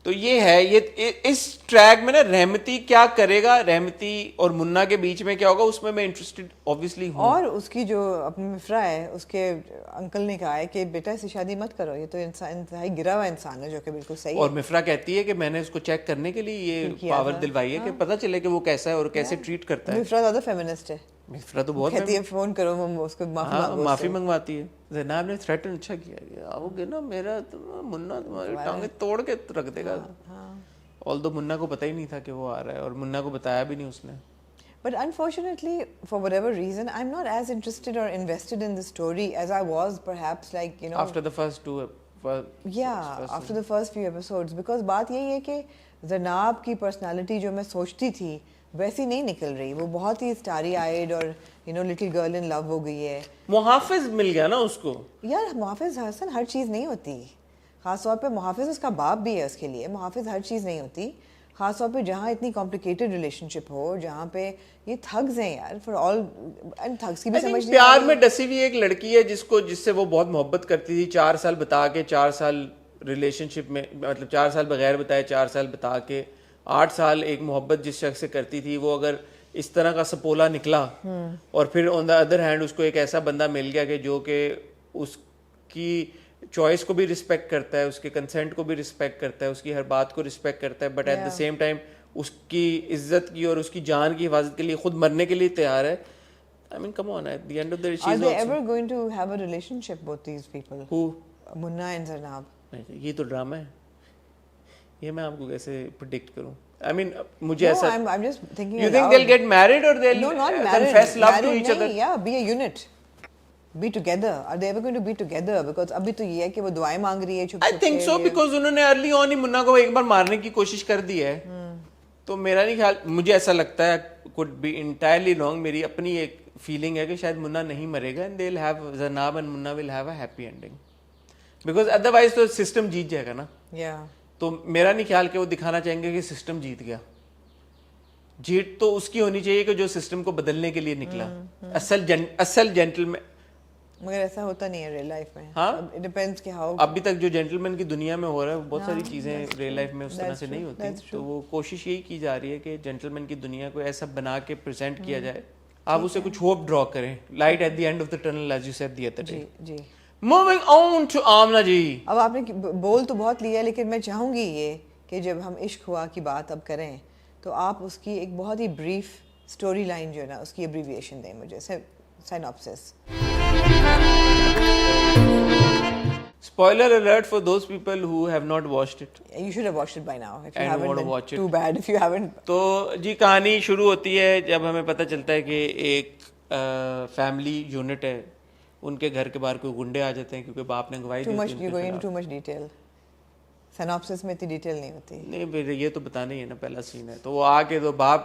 تو یہ ہے, یہ اس ٹریک میں نا رحمتی کیا کرے گا, رحمتی اور منا کے بیچ میں کیا ہوگا, اس میں انٹرسٹڈ اوبویسلی ہوں. اور اس کی جو اپنی مفرا ہے, اس کے انکل نے کہا ہے کہ بیٹا اس سے شادی مت کرو, یہ تو انتہائی گرا ہوا انسان ہے, جو کہ بالکل صحیح ہے. اور مفرا کہتی ہے کہ میں نے اس کو چیک کرنے کے لیے یہ پاور دلوائی ہے کہ پتہ چلے کہ وہ کیسا ہے اور کیسے ٹریٹ کرتا ہے. مفرا زیادہ فیمنسٹ ہے. مفرا تو بہت کہتی ہے فون کرو اس کو معافی منگواتی ہے. زینب نے تھریٹن اچھا کیا, آؤ گے نا میرا منا تمہاری ٹانگیں توڑ کے رکھ دے گا. although منا کو پتہ ہی نہیں تھا کہ وہ آ رہا ہے, اور منا کو بتایا بھی نہیں اس نے. But unfortunately, for whatever reason, I'm not as interested or invested in the story as I was perhaps, like, you know, after the first few episodes. Because بات یہی ہے کہ زینب کی پرسنالٹی جو میں سوچتی تھی ویسی نہیں نکل رہی. وہ بہت ہی اسٹاری آئیڈ اور لٹل گرل ان لو ہو گئی ہے. محافظ مل گیا نا اس کو. یار محافظ حسن ہر چیز نہیں ہوتی, خاص طور پہ محافظ اس کا باپ بھی ہے اس کے لیے. محافظ ہر چیز نہیں ہوتی, خاص طور پہ جہاں اتنی کمپلیکیٹڈ ریلیشن شپ ہو, جہاں پہ یہ تھگز ہیں یار. فار آل تھگز کی بھی سمجھ نہیں. پیار میں ڈسی ہوئی ایک لڑکی ہے جس سے وہ بہت محبت کرتی تھی, 4 سال بتا کے 4 سال ریلیشن شپ میں, مطلب 4 سال بغیر بتائے 4 سال بتا کے 8 سال ایک محبت جس شخص سے کرتی تھی. وہ اگر اس طرح کا سپولا نکلا اور پھر آن دا ادر ہینڈ اس کو ایک ایسا بندہ مل گیا کہ جو کہ اس کی چوائس کو بھی رسپیکٹ کرتا ہے, اس کے کنسنٹ کو بھی رسپیکٹ کرتا ہے, اس کی ہر بات کو رسپیکٹ کرتا ہے, but at the same time اس کی عزت کی اور اس کی جان کی حفاظت کے لیے خود مرنے کے لیے تیار ہے. I mean, come on, at the end of the day, she's also... Are they ever going to have a relationship, both these people? Who? Munna and Zainab. یہ تو ڈرامہ ہے, یہ میں آپ کو کیسے پریڈکٹ کروں. I mean, مجھے ایسا... No, I'm just thinking You think they'll get married or they'll confess love to each other? Yeah, be a unit. Be together. Are they ever going to be together? Because ابھی تو یہ ہے کہ وہ دعائیں مانگ رہی ہے چھپ چھپ کے. I think so, because انہوں نے ارلی آن ہی منا کو ایک بار مارنے کی کوشش کر دی ہے. تو میرا نہیں خیال, مجھے ایسا لگتا ہے, could be entirely wrong, میری اپنی ایک فیلنگ ہے کہ شاید منا نہیں مرے گا, and they'll have, Zainab and Munna will have a happy ending. Because otherwise تو سسٹم جیت جائے گا نا. تو میرا نہیں خیال کہ وہ دکھانا چاہیں گے کہ سسٹم جیت گیا. جیت تو اس کی ہونی چاہیے کہ جو سسٹم کو بدلنے کے لیے نکلا, اصل جینٹلمین. مگر ایسا ہوتا نہیں ہے ریئل لائف میں. ہاں, اٹ ڈیپینڈس کہ ہاؤ ابھی تک جو جینٹلمین کی دنیا میں ہو رہا ہے بہت ساری چیزیں ریئل لائف میں اس طرح سے نہیں ہوتی. تو وہ کوشش یہی کی جا رہی ہے کہ جینٹلمین کی دنیا کو ایسا بنا کے پریزنٹ کیا جائے, آپ اسے کچھ ہوپ ڈرا کریں, light at the end of the tunnel, as you said the other day. جی. Moving on to Amna ji. اب آپ نے بول تو بہت لیا, لیکن میں چاہوں گی یہ کہ جب ہم عشق ہوا کی بات اب کریں تو آپ اس کی ایک بہت ہی بریف اسٹوری لائن جو ہے نا اس کی ابریویشن دیں مجھے, سائنوپسس. Spoiler alert for those people who have not watched it. You should have watched it by now. If you I don't haven't, want to then watch it. too bad if you haven't. تو جی کہانی شروع ہوتی ہے جب ہمیں پتہ چلتا ہے کہ ایک فیملی یونٹ ہے, ان کے گھر کے باہر کوئی گنڈے آ جاتے ہیں کیونکہ باپ نے گواہی دی Too ہوتی much, ہے ان you're کے going into خلاف. too much detail. Synopsis میں اتنی ڈیٹیل نہیں ہوتی. نہیں پھر یہ تو بتانا ہی ہے نا, پہلا سین ہے. تو وہ آ کے تو باپ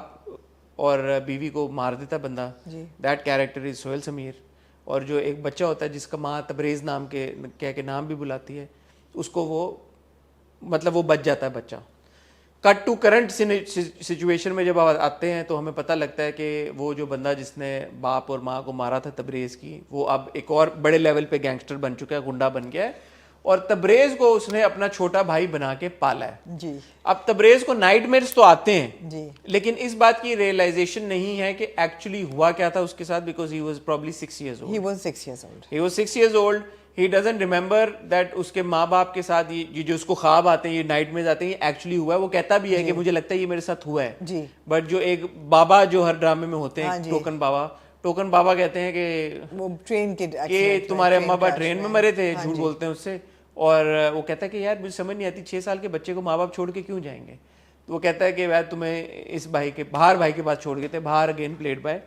اور بیوی کو مار دیتا بندہ. That character is Sohail Sameer. اور جو ایک بچہ ہوتا ہے جس کا ماں تبریز نام کے کہہ کے نام بھی بلاتی ہے, اس کو وہ مطلب وہ بچ جاتا ہے بچہ. کٹ ٹو کرنٹ سچویشن میں جب آتے ہیں تو ہمیں پتہ لگتا ہے کہ وہ جو بندہ جس نے باپ اور ماں کو مارا تھا تبریز کی, وہ اب ایک اور بڑے لیول پہ گینگسٹر بن چکا ہے, گنڈا بن گیا ہے, اور تبریز کو اس نے اپنا چھوٹا بھائی بنا کے پالا ہے. جی. اب تبریز کو نائٹ میئرز تو آتے ہیں جی. لیکن اس بات کی ریئلائزیشن نہیں ہے کہ ایکچولی ہوا کیا تھا اس کے ساتھ, because he was probably 6 years old. He was 6 years old. He was 6 years old. He doesn't remember that اس کے ماں باپ کے ساتھ یہ جو اس کو خواب آتے ہیں, یہ نائٹ میں آتے ہیں, یہ ایکچولی ہوا ہے. وہ کہتا بھی ہے کہ مجھے لگتا ہے یہ میرے ساتھ ہوا ہے. جی. بٹ جو ایک بابا جو ہر ڈرامے میں ہوتے ہیں, ٹوکن بابا کہتے ہیں کہ وہ ٹرین کے کہ تمہارے اما ابا ٹرین میں مرے تھے, جھوٹ بولتے ہیں اس سے. اور وہ کہتا ہے کہ یار مجھے سمجھ نہیں آتی 6 سال کے بچے کو ماں باپ چھوڑ کے کیوں جائیں گے. تو وہ کہتا ہے کہ یار تمہیں اس بھائی کے بہار بھائی کے پاس چھوڑ گئے تھے. Bahar again played by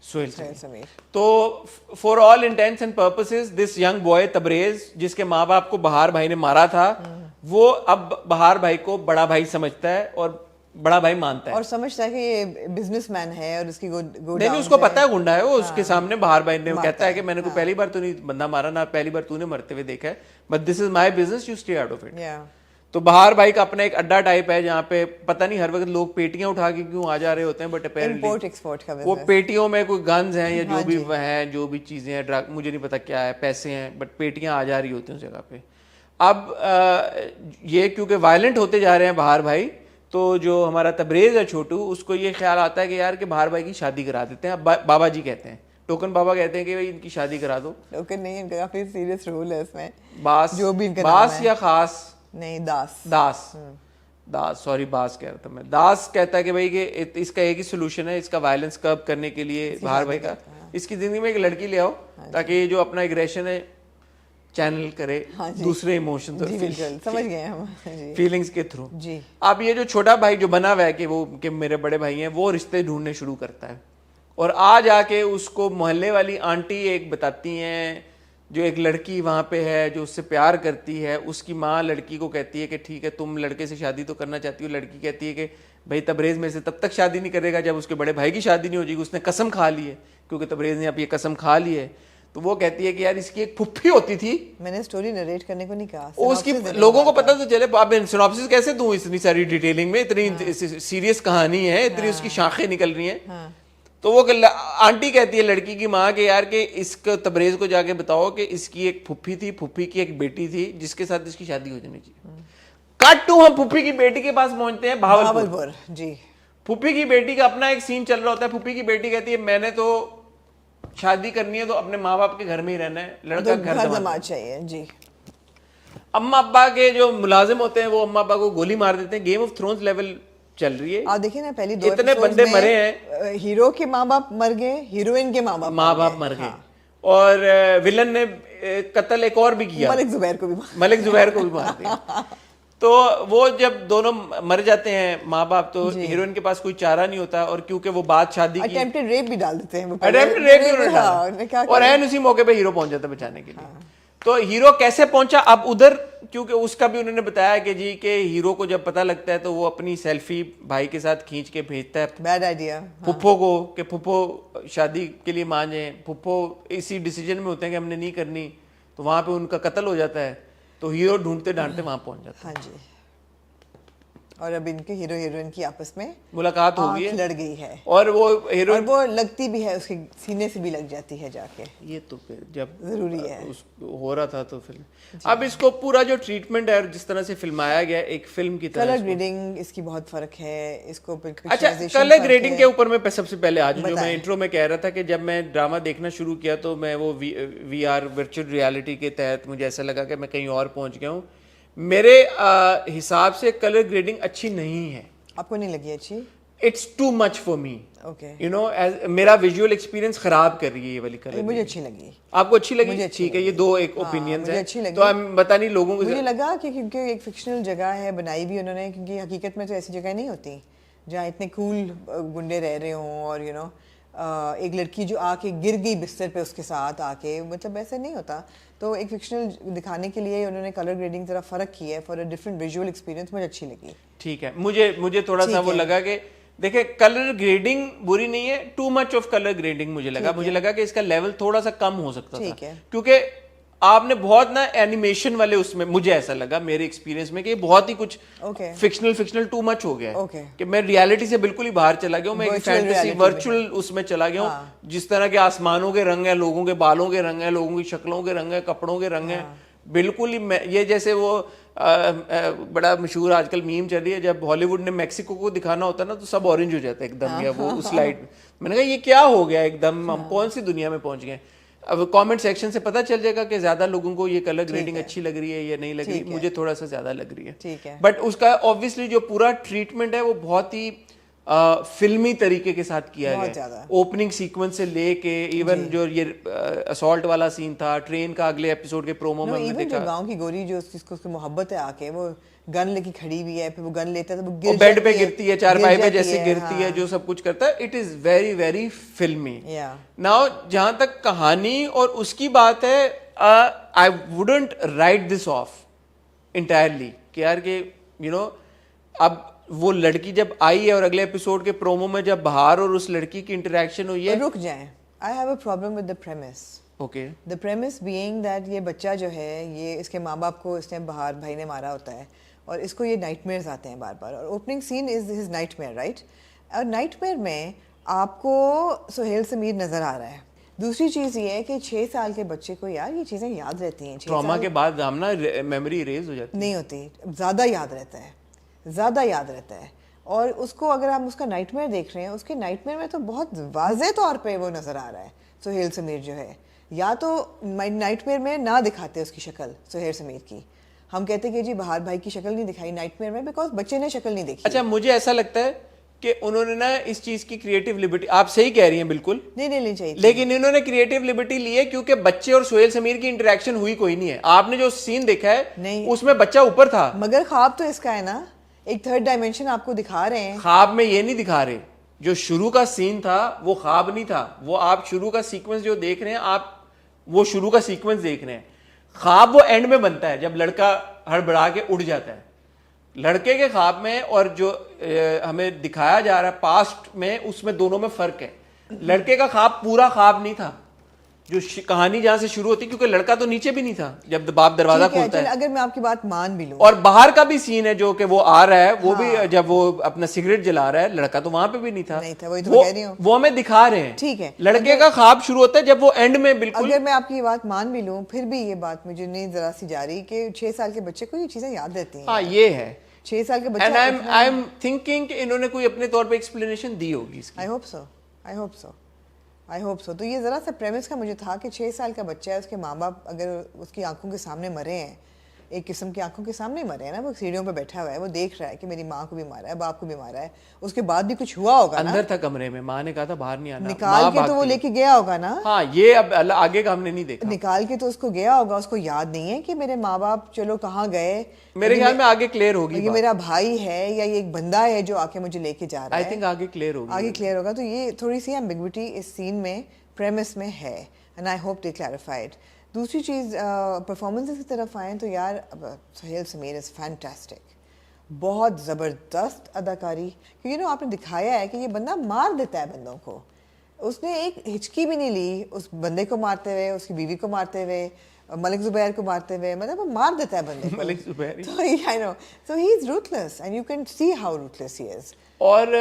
Sohail Sameer. تو for all intents and purposes this young boy Tabriz, جس کے ماں باپ کو بہار بھائی نے مارا تھا, وہ اب بہار بھائی کو بڑا بھائی سمجھتا ہے اور بڑا بھائی مانتا ہے, اور سمجھتا ہے کہ یہ بزنس مین ہے اور اس کی نہیں اس کو پتا ہے گنڈا ہے. وہ اس کے سامنے بہار بھائی نے کہتا ہے کہ میں نے کوئی پہلی بار تو نہیں بندہ مارا, نہ پہلی بار تو نے مرتے ہوئے دیکھا ہے, but this is my business, you stay out of it. تو بہار بھائی کا اپنا ایک اڈا ٹائپ ہے جہاں پہ پتہ نہیں ہر وقت لوگ پیٹیاں اٹھا کے کیوں آ جا رہے ہوتے ہیں, بٹ اپیرنٹلی وہ پیٹیوں میں کوئی گنز ہیں یا جو بھی ہیں, جو بھی چیزیں ہیں, ڈرگ مجھے نہیں پتا کیا ہے, پیسے ہیں, بٹ پیٹیاں آ جا رہی ہوتی ہیں اس جگہ پہ. اب یہ کیونکہ وائلنٹ ہوتے جا رہے ہیں بہار بھائی, تو جو ہمارا تبریز ہے چھوٹو, اس کو یہ خیال آتا ہے کہ یار کہ بہار بھائی کی شادی کرا دیتے ہیں. بابا جی کہتے ہیں, ٹوکن بابا کہتے ہیں کہ بھائی ان کی شادی کرا دو. ٹوکن نہیں, ان کا کافی سیریس رول ہے اس میں. باس, جو بھی ان کا باس یا خاص نہیں, داس سوری باس کہہ رہا تھا میں. داس کہتا ہے کہ بھائی کہ اس کا ایک ہی سولوشن ہے اس کا وائلنس کرب کرنے کے لیے بہار بھائی کا, اس کی زندگی میں ایک لڑکی لے آؤ تاکہ یہ جو اپنا ایگریشن ہے چینل کرے دوسرے ایموشنز اور فیلنگز کے تھرو. اب یہ جو چھوٹا بھائی جو بنا ہوا ہے کہ وہ کہ میرے بڑے بھائی ہیں, وہ رشتے ڈھونڈنے شروع کرتا ہے, اور آ جا کے اس کو محلے والی آنٹی ایک بتاتی ہیں جو ایک لڑکی وہاں پہ ہے جو اس سے پیار کرتی ہے. اس کی ماں لڑکی کو کہتی ہے کہ ٹھیک ہے تم لڑکے سے شادی تو کرنا چاہتی ہو. لڑکی کہتی ہے کہ بھائی تبریز میرے سے تب تک شادی نہیں کرے گا جب اس کے بڑے بھائی کی شادی نہیں ہو جائے گی. اس نے قسم کھا لی ہے, کیونکہ تبریز نے اب یہ قسم کھا لی ہے. تو وہ کہتی ہے کہ یار اس کی ایک پھپھی ہوتی تھی. میں نے سٹوری نریٹ کرنے کو نہیں کہا, اس کی لوگوں کو پتہ تو چلے. اب سناپسس کیسے دوں اتنی ساری ڈیٹیلنگ میں, اتنی سیریس کہانی ہے, اتنی اس کی شاخیں نکل رہی ہیں. تو وہ آنٹی کہتی ہے لڑکی کی ماں کہ یار کہ اس کو تبریز کو جا کے بتاؤ کہ اس کی ایک پھپھی تھی, پھپھی کی ایک بیٹی تھی جس کے ساتھ اس کی شادی ہو جانی چاہیے. کٹ ٹو ہم پھپھی کی بیٹی کے پاس پہنچتے ہیں بہاولپور. جی. پھپھی کی بیٹی کا اپنا ایک سین چل رہا ہوتا ہے. پھپھی کی بیٹی کہتی ہے میں نے تو شادی کرنی ہے تو اپنے ماں باپ کے گھر میں ہی رہنا ہے, لڑکا گھر دماد چاہیے. جی. اما ابا کے جو ملازم ہوتے ہیں وہ اما ابا کو گولی مار دیتے ہیں. گیم آف تھرونز لیول چل رہی ہے. آپ دیکھیں نا پہلی 2 اتنے بندے مرے ہیں, ہیرو کے ماں باپ مر گئے, ہیروئن کے ماں باپ مر گئے, اور ولن نے قتل ایک اور بھی کیا, ملک زبیر کو بھی مار دیا. تو وہ جب دونوں مر جاتے ہیں ماں باپ تو ہیروئن کے پاس کوئی چارہ نہیں ہوتا, اور کیونکہ وہ بات شادی کی اٹیمپٹڈ ریپ بھی ڈال دیتے ہیں, اور این اسی موقع پہ ہیرو پہنچ جاتا ہے بچانے کے لیے. تو ہیرو کیسے پہنچا اب ادھر, کیونکہ اس کا بھی انہوں نے بتایا کہ جی کہ ہیرو کو جب پتہ لگتا ہے تو وہ اپنی سیلفی بھائی کے ساتھ کھینچ کے بھیجتا ہے بیڈ آئیڈیا پھپھو کو کہ پھپھو شادی کے لیے مان جائیں. پھپھو اسی ڈیسیجن میں ہوتے ہیں کہ ہم نے نہیں کرنی, تو وہاں پہ ان کا قتل ہو جاتا ہے. تو ہیرو ڈھونڈتے ڈھانڈتے وہاں پہنچ جاتا ہے. ہاں جی. اور اب ان کے ہیرو ہیروئن کی آپس میں ملاقات ہو گئی ہے, لڑ گئی ہے, اور وہ ہیروئن وہ لگتی بھی ہے, اس کے سینے سے بھی لگ جاتی ہے جا کے. یہ تو پھر جب ضروری ہے ہو رہا تھا تو پھر اب اس کو پورا جو ٹریٹمنٹ ہے اور جس طرح سے فلمایا گیا ایک فلم کی طرح. کلر گریڈنگ اس کی بہت فرق ہے. اس کو اچھا کلر گریڈنگ کے اوپر میں سب سے پہلے آج جو میں انٹرو میں کہہ رہا تھا کہ جب میں ڈرامہ دیکھنا شروع کیا تو میں وہ وی آر ورچوئل ریالٹی کے تحت مجھے ایسا لگا کہ میں کہیں اور پہنچ گیا ہوں. میرے حساب سے کلر گریڈنگ اچھی نہیں ہے. آپ کو نہیں لگی اچھی؟ It's too much for me. Okay you know میرا ویژول ایکسپیرینس خراب کر رہی ہے یہ والی کلر. مجھے اچھی لگی. آپ کو اچھی لگی؟ ٹھیک ہے, یہ دو ایک اوپینینز ہیں, تو ہم بتا نہیں لوگوں کو. مجھے لگا کہ کیونکہ ایک فکشنل جگہ ہے بنائی بھی انہوں نے, کیونکہ حقیقت میں تو ایسی جگہ نہیں ہوتی جہاں اتنے کول گنڈے رہ رہے ہوں, اور یو نو ایک لڑکی جو آ کے گر گئی بستر پہ اس کے ساتھ آ کے, مطلب ایسے نہیں ہوتا. تو ایک فکشنل دکھانے کے لیے انہوں نے کلر گریڈنگ ذرا فرق کی ہے for a different visual experience. مجھے اچھی لگی. ٹھیک ہے, مجھے تھوڑا سا وہ لگا کہ دیکھیں کلر گریڈنگ بری نہیں ہے, too much of colour grading مجھے لگا کہ اس کا لیول تھوڑا سا کم ہو سکتا تھا, کیونکہ آپ نے بہت نا اینیمیشن والے اس میں, مجھے ایسا لگا میرے ایکسپیرینس میں کہ بہت ہی کچھ فکشنل ٹو مچ ہو گیا ہے, کہ میں ریالٹی سے بالکل ہی باہر چلا گیا ہوں, میں ایک فینٹیسی ورچوئل اس میں چلا گیا ہوں, جس طرح کے آسمانوں کے رنگ ہیں, لوگوں کے بالوں کے رنگ ہیں, لوگوں کی شکلوں کے رنگ ہیں, کپڑوں کے رنگ ہیں, بالکل ہی یہ جیسے وہ بڑا مشہور آج کل میم چل رہی ہے, جب ہالی ووڈ نے میکسیکو کو دکھانا ہوتا ہے نا تو سب اورنج ہو جاتا ہے ایک دم, یا وہ اس لائٹ میں نے کہا یہ کیا ہو گیا ایک دم, ہم کون سی دنیا میں پہنچ گئے. اب کامنٹ سیکشن سے پتہ چل جائے گا کہ زیادہ لوگوں کو یہ کلر گریڈنگ اچھی لگ رہی ہے یا نہیں لگ رہی. مجھے تھوڑا سا زیادہ لگ رہی ہے, بٹ اس کا آبویسلی جو پورا ٹریٹمنٹ ہے وہ بہت ہی فلمی طریقے کے ساتھ کیا گیا. اوپننگ سیکوینس سے لے کے ایون جو یہ اسالٹ والا سین تھا ٹرین کا, اگلے ایپیسوڈ کے پرومو میں ہم نے دیکھا گاؤں کی گوری جو جس کو محبت ہے آ کے وہ گن لے کے کھڑی ہوئی ہے, پھر وہ گن لیتا ہے تو وہ بیڈ پہ گرتی ہے, چارپائی پہ جیسے گرتی ہے, جو سب کچھ کرتا ہے, اٹ از ویری ویری فلمی. ناؤ جہاں تک کہانی اور اس کی بات ہے, I wouldn't right this of entirely کہ یار کہ یو نو اب وہ لڑکی جب آئی ہے اور اگلے ایپیسوڈ کے پرومو میں جب بہار اور اس لڑکی کی انٹریکشن ہوئی ہے. رک جائیں, I have a problem with the premise. Okay. The premise being that یہ بچہ جو ہے یہ اس کے ماں باپ کو اس نے بہار بھائی نے مارا ہوتا ہے, اور اس کو یہ نائٹ میئرز آتے ہیں بار بار, اور opening scene is his nightmare, right. اور نائٹ میئر میں آپ کو سہیل سمیر نظر آ رہا ہے. دوسری چیز یہ ہے کہ 6 سال کے بچے کو یار یہ چیزیں یاد رہتی ہیں. ٹراما کے بعد ہم نا میموری اریز ہو جاتی نہیں ہوتی, زیادہ یاد رہتا ہے, زیادہ یاد رہتا ہے. اور اس کو اگر ہم اس کا نائٹ میئر دیکھ رہے ہیں, اس کے نائٹ میئر میں تو بہت واضح طور پہ وہ نظر آ رہا ہے سہیل سمیر جو ہے. یا تو نائٹ میئر میں نہ دکھاتے اس کی شکل سہیل سمیر کی, ہم کہتے کہ جی بہار بھائی کی شکل نہیں دکھائی نائٹ میئر میں بیکاز بچے نے شکل نہیں دیکھی. اچھا مجھے ایسا لگتا ہے کہ انہوں نے نا اس چیز کی کریٹو لبرٹی, آپ صحیح کہہ رہی ہیں بالکل, نہیں لینی چاہیے, لیکن انہوں نے کریٹو لبرٹی لی ہے کیونکہ بچے اور سہیل سمیر کی انٹریکشن ہوئی کوئی نہیں ہے. آپ نے جو سین دیکھا ہے اس میں بچہ اوپر تھا, مگر خواب تو اس کا ہے نا, ایک تھرڈ ڈائمینشن آپ کو دکھا رہے ہیں. خواب میں یہ نہیں دکھا رہے, جو شروع کا سین تھا وہ خواب نہیں تھا, وہ آپ شروع کا سیکوینس جو دیکھ رہے ہیں آپ وہ شروع کا سیکوینس دیکھ رہے ہیں. خواب وہ اینڈ میں بنتا ہے جب لڑکا ہڑبڑا کے اڑ جاتا ہے. لڑکے کے خواب میں اور جو ہمیں دکھایا جا رہا ہے پاسٹ میں, اس میں دونوں میں فرق ہے. لڑکے کا خواب پورا خواب نہیں تھا, جو کہانی جہاں سے شروع ہوتی, کیونکہ لڑکا تو نیچے بھی نہیں تھا جب باپ دروازہ کھولتا ہے. اگر میں آپ کی بات مان بھی لوں, اور باہر کا بھی سین ہے جو کہ وہ آ رہا ہے, وہ بھی جب وہ اپنا سگریٹ جلا رہا ہے, لڑکا تو وہاں پہ بھی نہیں تھا, وہ ہمیں دکھا رہے ہیں. ٹھیک ہے, لڑکے کا خواب شروع ہوتا ہے جب وہ اینڈ میں بالکل. اگر میں آپ کی بات مان بھی لوں پھر بھی یہ بات مجھے نہیں ذرا سی جا رہی کہ 6 سال کے بچے کو یہ چیزیں یاد رہتی ہیں. ہاں یہ ہے 6 سال کے بچے, اینڈ آئی ایم تھنکنگ کہ انہوں نے کوئی اپنے طور پہ ایکسپلینیشن دی ہوگی اس کی. I hope so. تو یہ ذرا سا پریمس کا مجھے تھا کہ 6 سال کا بچہ ہے, اس کے ماں باپ اگر اس کی آنکھوں کے سامنے مرے ہیں, ایک قسم کی آنکھوں کے سامنے مرے ہیں نا, وہ سیڑھیوں پہ بیٹھا ہوا ہے, وہ دیکھ رہا ہے کہ میری ماں کو بھی مارا ہے, باپ کو بھی مارا ہے, اس کے بعد بھی کچھ ہوا ہوگا نا. اندر تھا کمرے میں, ماں نے کہا تھا باہر نہیں آنا, نکال کے تو وہ لے کے گیا ہوگا نا. ہاں یہ اب آگے کا ہم نے نہیں دیکھا. نکال کے تو اس کو گیا ہوگا, اس کو یاد نہیں ہے کہ میرے ماں باپ چلو کہاں گئے. میرے خیال میں آگے کلیئر ہوگی, یہ میرا بھائی ہے یا یہ ایک بندہ ہے جو آ کے مجھے لے کے جا رہا ہے. آئی تھنک آگے کلیئر ہوگا. تو یہ تھوڑی سی ایمبیگوٹی اس سین میں پریمس میں ہے, and I hope they clarified. دوسری چیز پرفارمنسز کی طرف آئیں تو یار سہیل سمیر از فینٹاسٹک, بہت زبردست اداکاری. کیونکہ آپ نے دکھایا ہے کہ یہ بندہ مار دیتا ہے بندوں کو, اس نے ایک ہچکی بھی نہیں لی اس بندے کو مارتے ہوئے, اس کی بیوی کو مارتے ہوئے, ملک زبیر کو مارتے ہوئے, مطلب وہ مار دیتا ہے بندے کو. ملک زبیر, so he is ruthless and you can see how ruthless he is. اور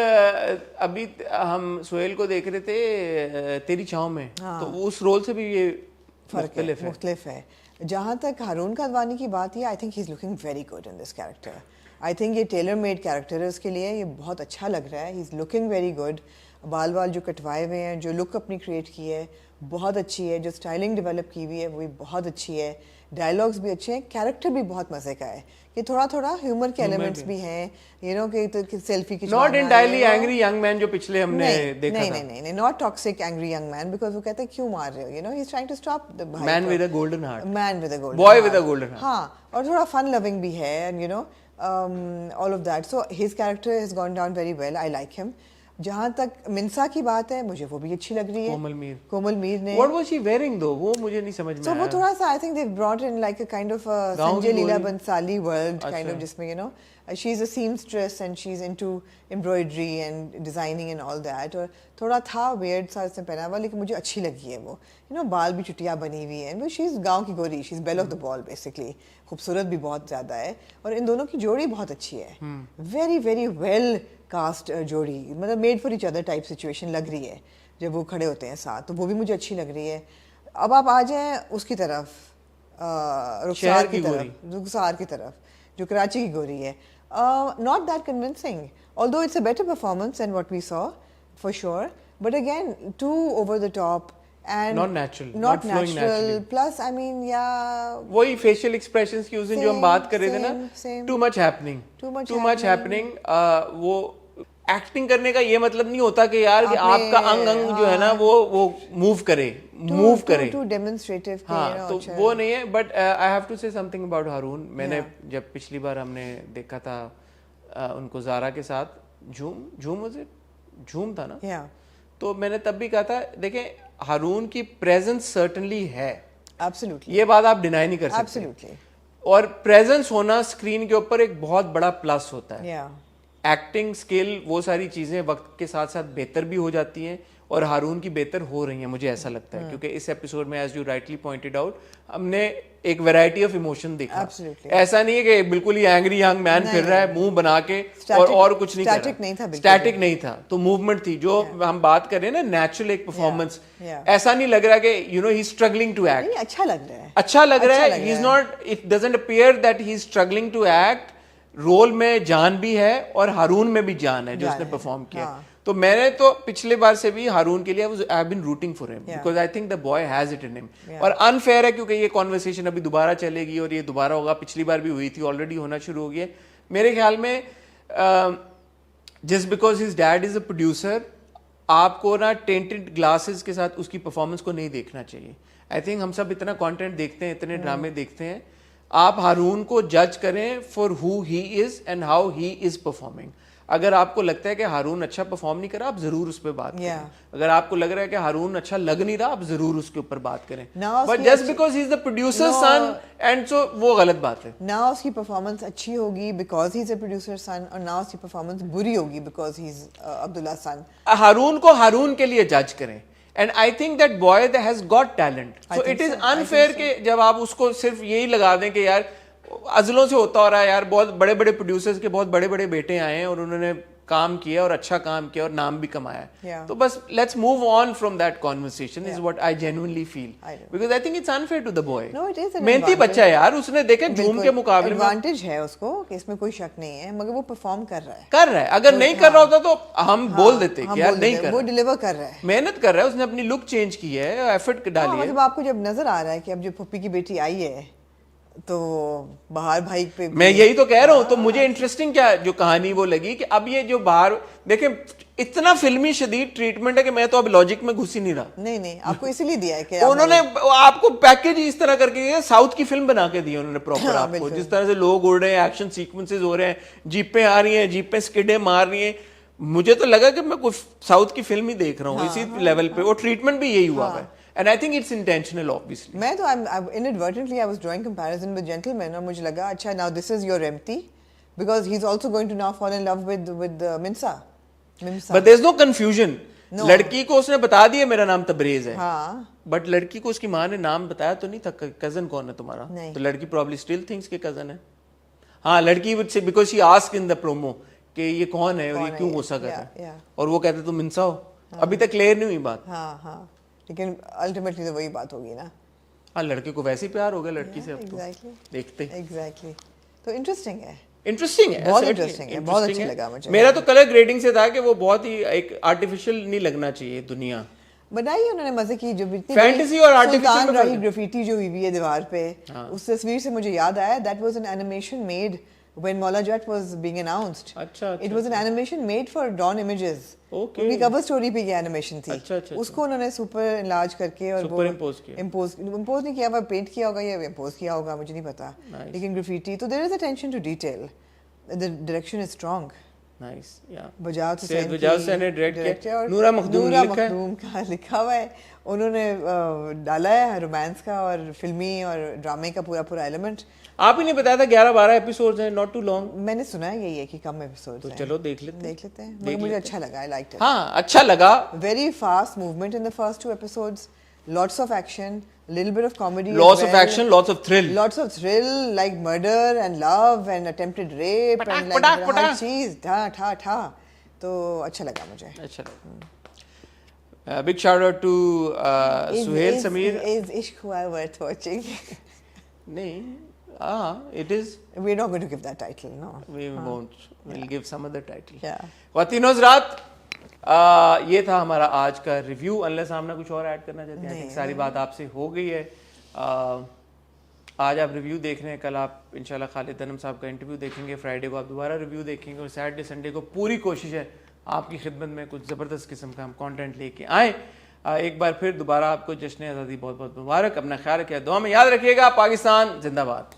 ابھی ہم سہیل کو دیکھ رہے تھے تیری چھاؤں میں, تو اس رول سے بھی یہ مختلف ہے. جہاں تک ہارون کادوانی کی بات ہے, I think he is looking very good in this character. I think یہ ٹیلر میڈ کیریکٹر ہے اس کے لیے, یہ بہت اچھا لگ رہا ہے. He is looking very good. بال جو کٹوائے ہوئے ہیں, جو لک اپنی کریٹ کی ہے بہت اچھی ہے, جو اسٹائلنگ ڈیولپ کی ہوئی ہے وہ بھی بہت اچھی ہے, ڈائلاگس بھی اچھے ہیں, کیریکٹر بھی بہت مزے کا ہے, کہ تھوڑا تھوڑا ہیومر کے ایلیمنٹس بھی ہیں, یو نو کہ سیلفی کی not entirely angry young man جو پچھلے ہم نے دیکھا تھا, نہیں not toxic angry young man, because وہ کہتے ہیں کیوں مار رہے ہو, you know he is trying to stop the man with a golden heart, man with a golden boy with a golden heart. ہاں, اور تھوڑا فن لونگ بھی ہے, and you know all of that, so his character has gone down very well, I like him. جہاں تک منسا کی بات ہے مجھے وہ بھی اچھی لگ رہی ہے, کومل میر نے. What was she wearing though? وہ مجھے نہیں سمجھ میں آیا. So وہ تھوڑا سا I think they've brought in like a kind of Sanjay Leela Bhansali world kind of, جس میں you know she's a seamstress and she's into embroidery and designing and all that, اور تھوڑا تھا weird سا اس نے پہنا ہوا, لیکن مجھے اچھی لگی ہے وہ, you know بال بھی چٹیا بنی ہوئی ہے, she's گاؤں کی گوری, she's belle of the ball basically, خوبصورت بھی بہت زیادہ ہے, اور ان دونوں کی جوڑی بہت اچھی ہے, very very well کاسٹ جوڑی, مطلب made for each other type situation لگ رہی ہے جب وہ کھڑے ہوتے ہیں ساتھ, تو وہ بھی مجھے اچھی لگ رہی ہے. اب آپ آ جائیں اس کی طرف, رخسار کی طرف جو کراچی کی گوری ہے, not that convincing, although it's a better performance than what we saw for sure, but again too over the top and not natural, plus I mean وہی facial expressions کی اس دن جو ہم بات کر رہے تھے نا, too much happening. وہ ایکٹنگ کرنے کا یہ مطلب نہیں ہوتا کہ یار کہ آپ کا انگ جو ہے نا وہ موو کرے ٹو ڈیمونسٹریٹو, ہاں تو وہ نہیں ہے. بٹ آئی ہیو ٹو سے سم تھنگ اباؤٹ ہارون. میں نے جب پچھلی بار ہم نے دیکھا تھا ان کو زارا کے ساتھ جھوم تھا نا, تو میں نے تب بھی کہا تھا دیکھیں ہارون کی پریزنس سرٹنلی ہے, یہ بات آپ ڈینائی نہیں کر سکتے, اور پریزنس ہونا اسکرین کے اوپر ایک بہت بڑا پلس ہوتا ہے. ایکٹنگ اسکل وہ ساری چیزیں وقت کے ساتھ ساتھ بہتر بھی ہو جاتی ہیں, اور ہارون کی بہتر ہو رہی ہیں مجھے ایسا لگتا ہے, کیونکہ اس ایپیسوڈ میں as you rightly pointed out ہم نے ایک ویرائٹی آف ایموشن دیکھا. ایسا نہیں ہے کہ بالکل ہی اینگری ینگ مین پھر رہا ہے منہ بنا کے اور کچھ نہیں کر رہا, اسٹیٹک نہیں تھا, تو موومنٹ تھی. جو ہم بات کر رہے ہیں نا نیچرل ایک پرفارمنس, ایسا نہیں لگ رہا کہ you know he is struggling to act. اچھا لگ رہا ہے, he is not, it doesn't appear that he is struggling to act. Role میں جان بھی ہے اور ہارون میں بھی جان ہے جو اس نے پرفارم کیا. تو میں نے تو پچھلے بار سے بھی ہارون کے لیے I have been rooting for him because I think the boy has it in him. اور unfair ہے کیونکہ یہ conversation ابھی دوبارہ چلے گی اور یہ دوبارہ ہوگا, پچھلی بار بھی ہوئی تھی, آلریڈی ہونا شروع ہو گئی ہے میرے خیال میں. just because his dad is a producer آپ کو نا ٹینٹڈ گلاسز کے ساتھ اس کی پرفارمنس کو نہیں دیکھنا چاہیے. آئی تھنک ہم سب اتنا کانٹینٹ دیکھتے ہیں, اتنے ڈرامے دیکھتے ہیں, آپ ہارون کو جج کریں for who he is and how he is performing. اگر آپ کو لگتا ہے کہ ہارون اچھا پرفارم نہیں کرا, آپ ضرور اس پہ بات کریں. اگر آپ کو لگ رہا ہے کہ ہارون اچھا لگ نہیں رہا, آپ ضرور اس کے اوپر بات کریں. But just because he is the producer son and so وہ غلط بات ہے. نہ اس کی پرفارمنس اچھی ہوگی because he is a producer سن, اور نہ اس کی پرفارمنس بری ہوگی بیکاز ہی از عبداللہ سن. ہارون کو ہارون کے لیے جج کریں. And I think that boy that has got talent. So it is unfair کہ جب آپ اس کو صرف یہی لگا دیں کہ یار ازلوں سے ہوتا ہو رہا ہے, یار بہت بڑے بڑے پروڈیوسرز کے بہت بڑے بڑے بیٹے آئے ہیں اور انہوں نے کام کیا اور اچھا کام کیا اور نام بھی کمایا. تو بس let's move on from that conversation is what I genuinely feel, because I think it's unfair to the boy. محنتی بچہ ہے یار, اس نے دیکھے جھوم کے مقابلے میں ایڈوانٹیج ہے اس کو کہ اس میں کوئی شک نہیں ہے, مگر وہ پرفارم کر رہا ہے. اگر نہیں کر رہا ہوتا تو ہم بول دیتے کہ یار نہیں کر رہا, وہ ڈیلیور کر رہا ہے, محنت کر رہا ہے, اس نے اپنی لک چینج کی ہے, ایفرٹ ڈالی ہے. مطلب آپ کو جب نظر آ رہا ہے کہ اب جو پھپھی کی بیٹی آئی ہے تو بہار بھائی پہ, میں یہی تو کہہ رہا ہوں. تو مجھے انٹرسٹنگ کیا جو کہانی وہ لگی کہ اب یہ جو باہر دیکھیں اتنا فلمی شدید ٹریٹمنٹ ہے کہ میں تو اب لاجک میں گھس ہی نہیں رہا. نہیں آپ کو اسی لیے دیا ہے کہ انہوں نے آپ کو پیکیج اس طرح کر کے ساؤتھ کی فلم بنا کے دی انہوں نے پراپر آپ کو, جس طرح سے لوگ اڑ رہے ہیں, ایکشن سیکوینسز ہو رہے ہیں, جیپیں آ رہی ہیں, جیپیں سکڈیں مار رہی ہیں. مجھے تو لگا کہ میں کوئی ساؤتھ کی فلم ہی دیکھ رہا ہوں اسی لیول پہ, اور ٹریٹمنٹ بھی یہی ہوا ہے. And I think it's intentional obviously. میں تو inadvertently I was drawing comparison with Gentleman, اور مجھے لگا اچھا now this is your empty because he's also going to now fall in love with Mimsa. But there's no confusion. لڑکی کو اس نے بتا دیا میرا نام تبریز ہے, بٹ لڑکی کو اس کی ماں نے نام بتایا تو نہیں تھا کزن کون ہے تمہارا, تو لڑکی probably still thinks کہ کزن ہے. ہاں لڑکی would say because she asked in the promo کہ یہ کون ہے اور یہ کیوں غصہ کر رہا ہے, اور وہ کہتے تم منسا ہو. ابھی تک کلیئر نہیں ہوئی بات. ہاں لیکن الٹیمیٹلی تو وہی بات ہوگی نا. ہاں لڑکے کو ویسے ہی پیار ہو گیا لڑکی سے, اب تو دیکھتے. ایگزیکٹلی. تو انٹرسٹنگ ہے. انٹرسٹنگ ہے, بہت انٹرسٹنگ ہے, بہت اچھا لگا مجھے. میرا تو کلر گریڈنگ سے تھا کہ وہ بہت ہی ایک آرٹیفیشیل نہیں لگنا چاہیے دنیا. بنائی انہوں نے مزے کی, جو فینٹیسی اور آرٹیفیشل سلطان راہی گرافیٹی جو ہوئی ہے دیوار پہ, اس تصویر سے مجھے یاد آیا that was an animation made when Mola Jet was being announced. It was an animation made for Dawn Images. ان کی کور اسٹوری پہ یہ اینیمیشن تھی, اس کو انہوں نے سپر انلارج کر کے اور وہ امپوز نہیں کیا, وہ پینٹ کیا ہوگا یا امپوز کیا ہوگا مجھے نہیں پتا, لیکن گرافیٹی تو there is attention to detail, the direction is strong. Nice, یا بجاج حسین نے ڈائریکٹ کیا, نورا مخدوم کا لکھا ہوا ہے, انہوں نے ڈالا ہے رومانس کا اور فلمی اور ڈرامے کا پورا پورا ایلیمنٹ. آپ ہی نے بتایا تھا 11-12 ایپیسوڈز ہیں, ناٹ ٹو لانگ. میں نے سنا ہے یہی ہے کہ کم ایپیسوڈز ہیں, تو چلو دیکھ لیتے ہیں. مجھے اچھا لگا, آئی لائکڈ اٹ. ہاں اچھا لگا. Very fast movement in the first 2 episodes, lots of action, little bit of comedy, lots of action, lots of thrill like murder and love and attempted rape and like ہر چیز ٹھا ٹھا, تو اچھا لگا مجھے. اچھا لگا. big shout out to Sohail Sameer. Is Ishq Hua worth watching? نہیں, it is. We're not going to give that title, no. We won't. We'll give some other title. Yeah. خواتین حضرات, یہ تھا ہمارا آج کا ریویو. انلیس آپ نے کچھ اور ایڈ کرنا چاہتے ہیں؟ ساری بات آپ سے ہو گئی ہے. آج آپ ریویو دیکھ رہے ہیں, کل آپ انشاءاللہ خالد دھنم صاحب کا انٹرویو دیکھیں گے, فرائیڈے کو آپ دوبارہ ریویو دیکھیں گے, اور سیٹرڈے سنڈے کو پوری کوشش ہے آپ کی خدمت میں کچھ زبردست قسم کا ہم کانٹینٹ لے کے آئیں. ایک بار پھر دوبارہ آپ کو جشن آزادی بہت بہت مبارک. اپنا خیال رکھیے, دعا میں یاد رکھیے گا. پاکستان زندہ باد.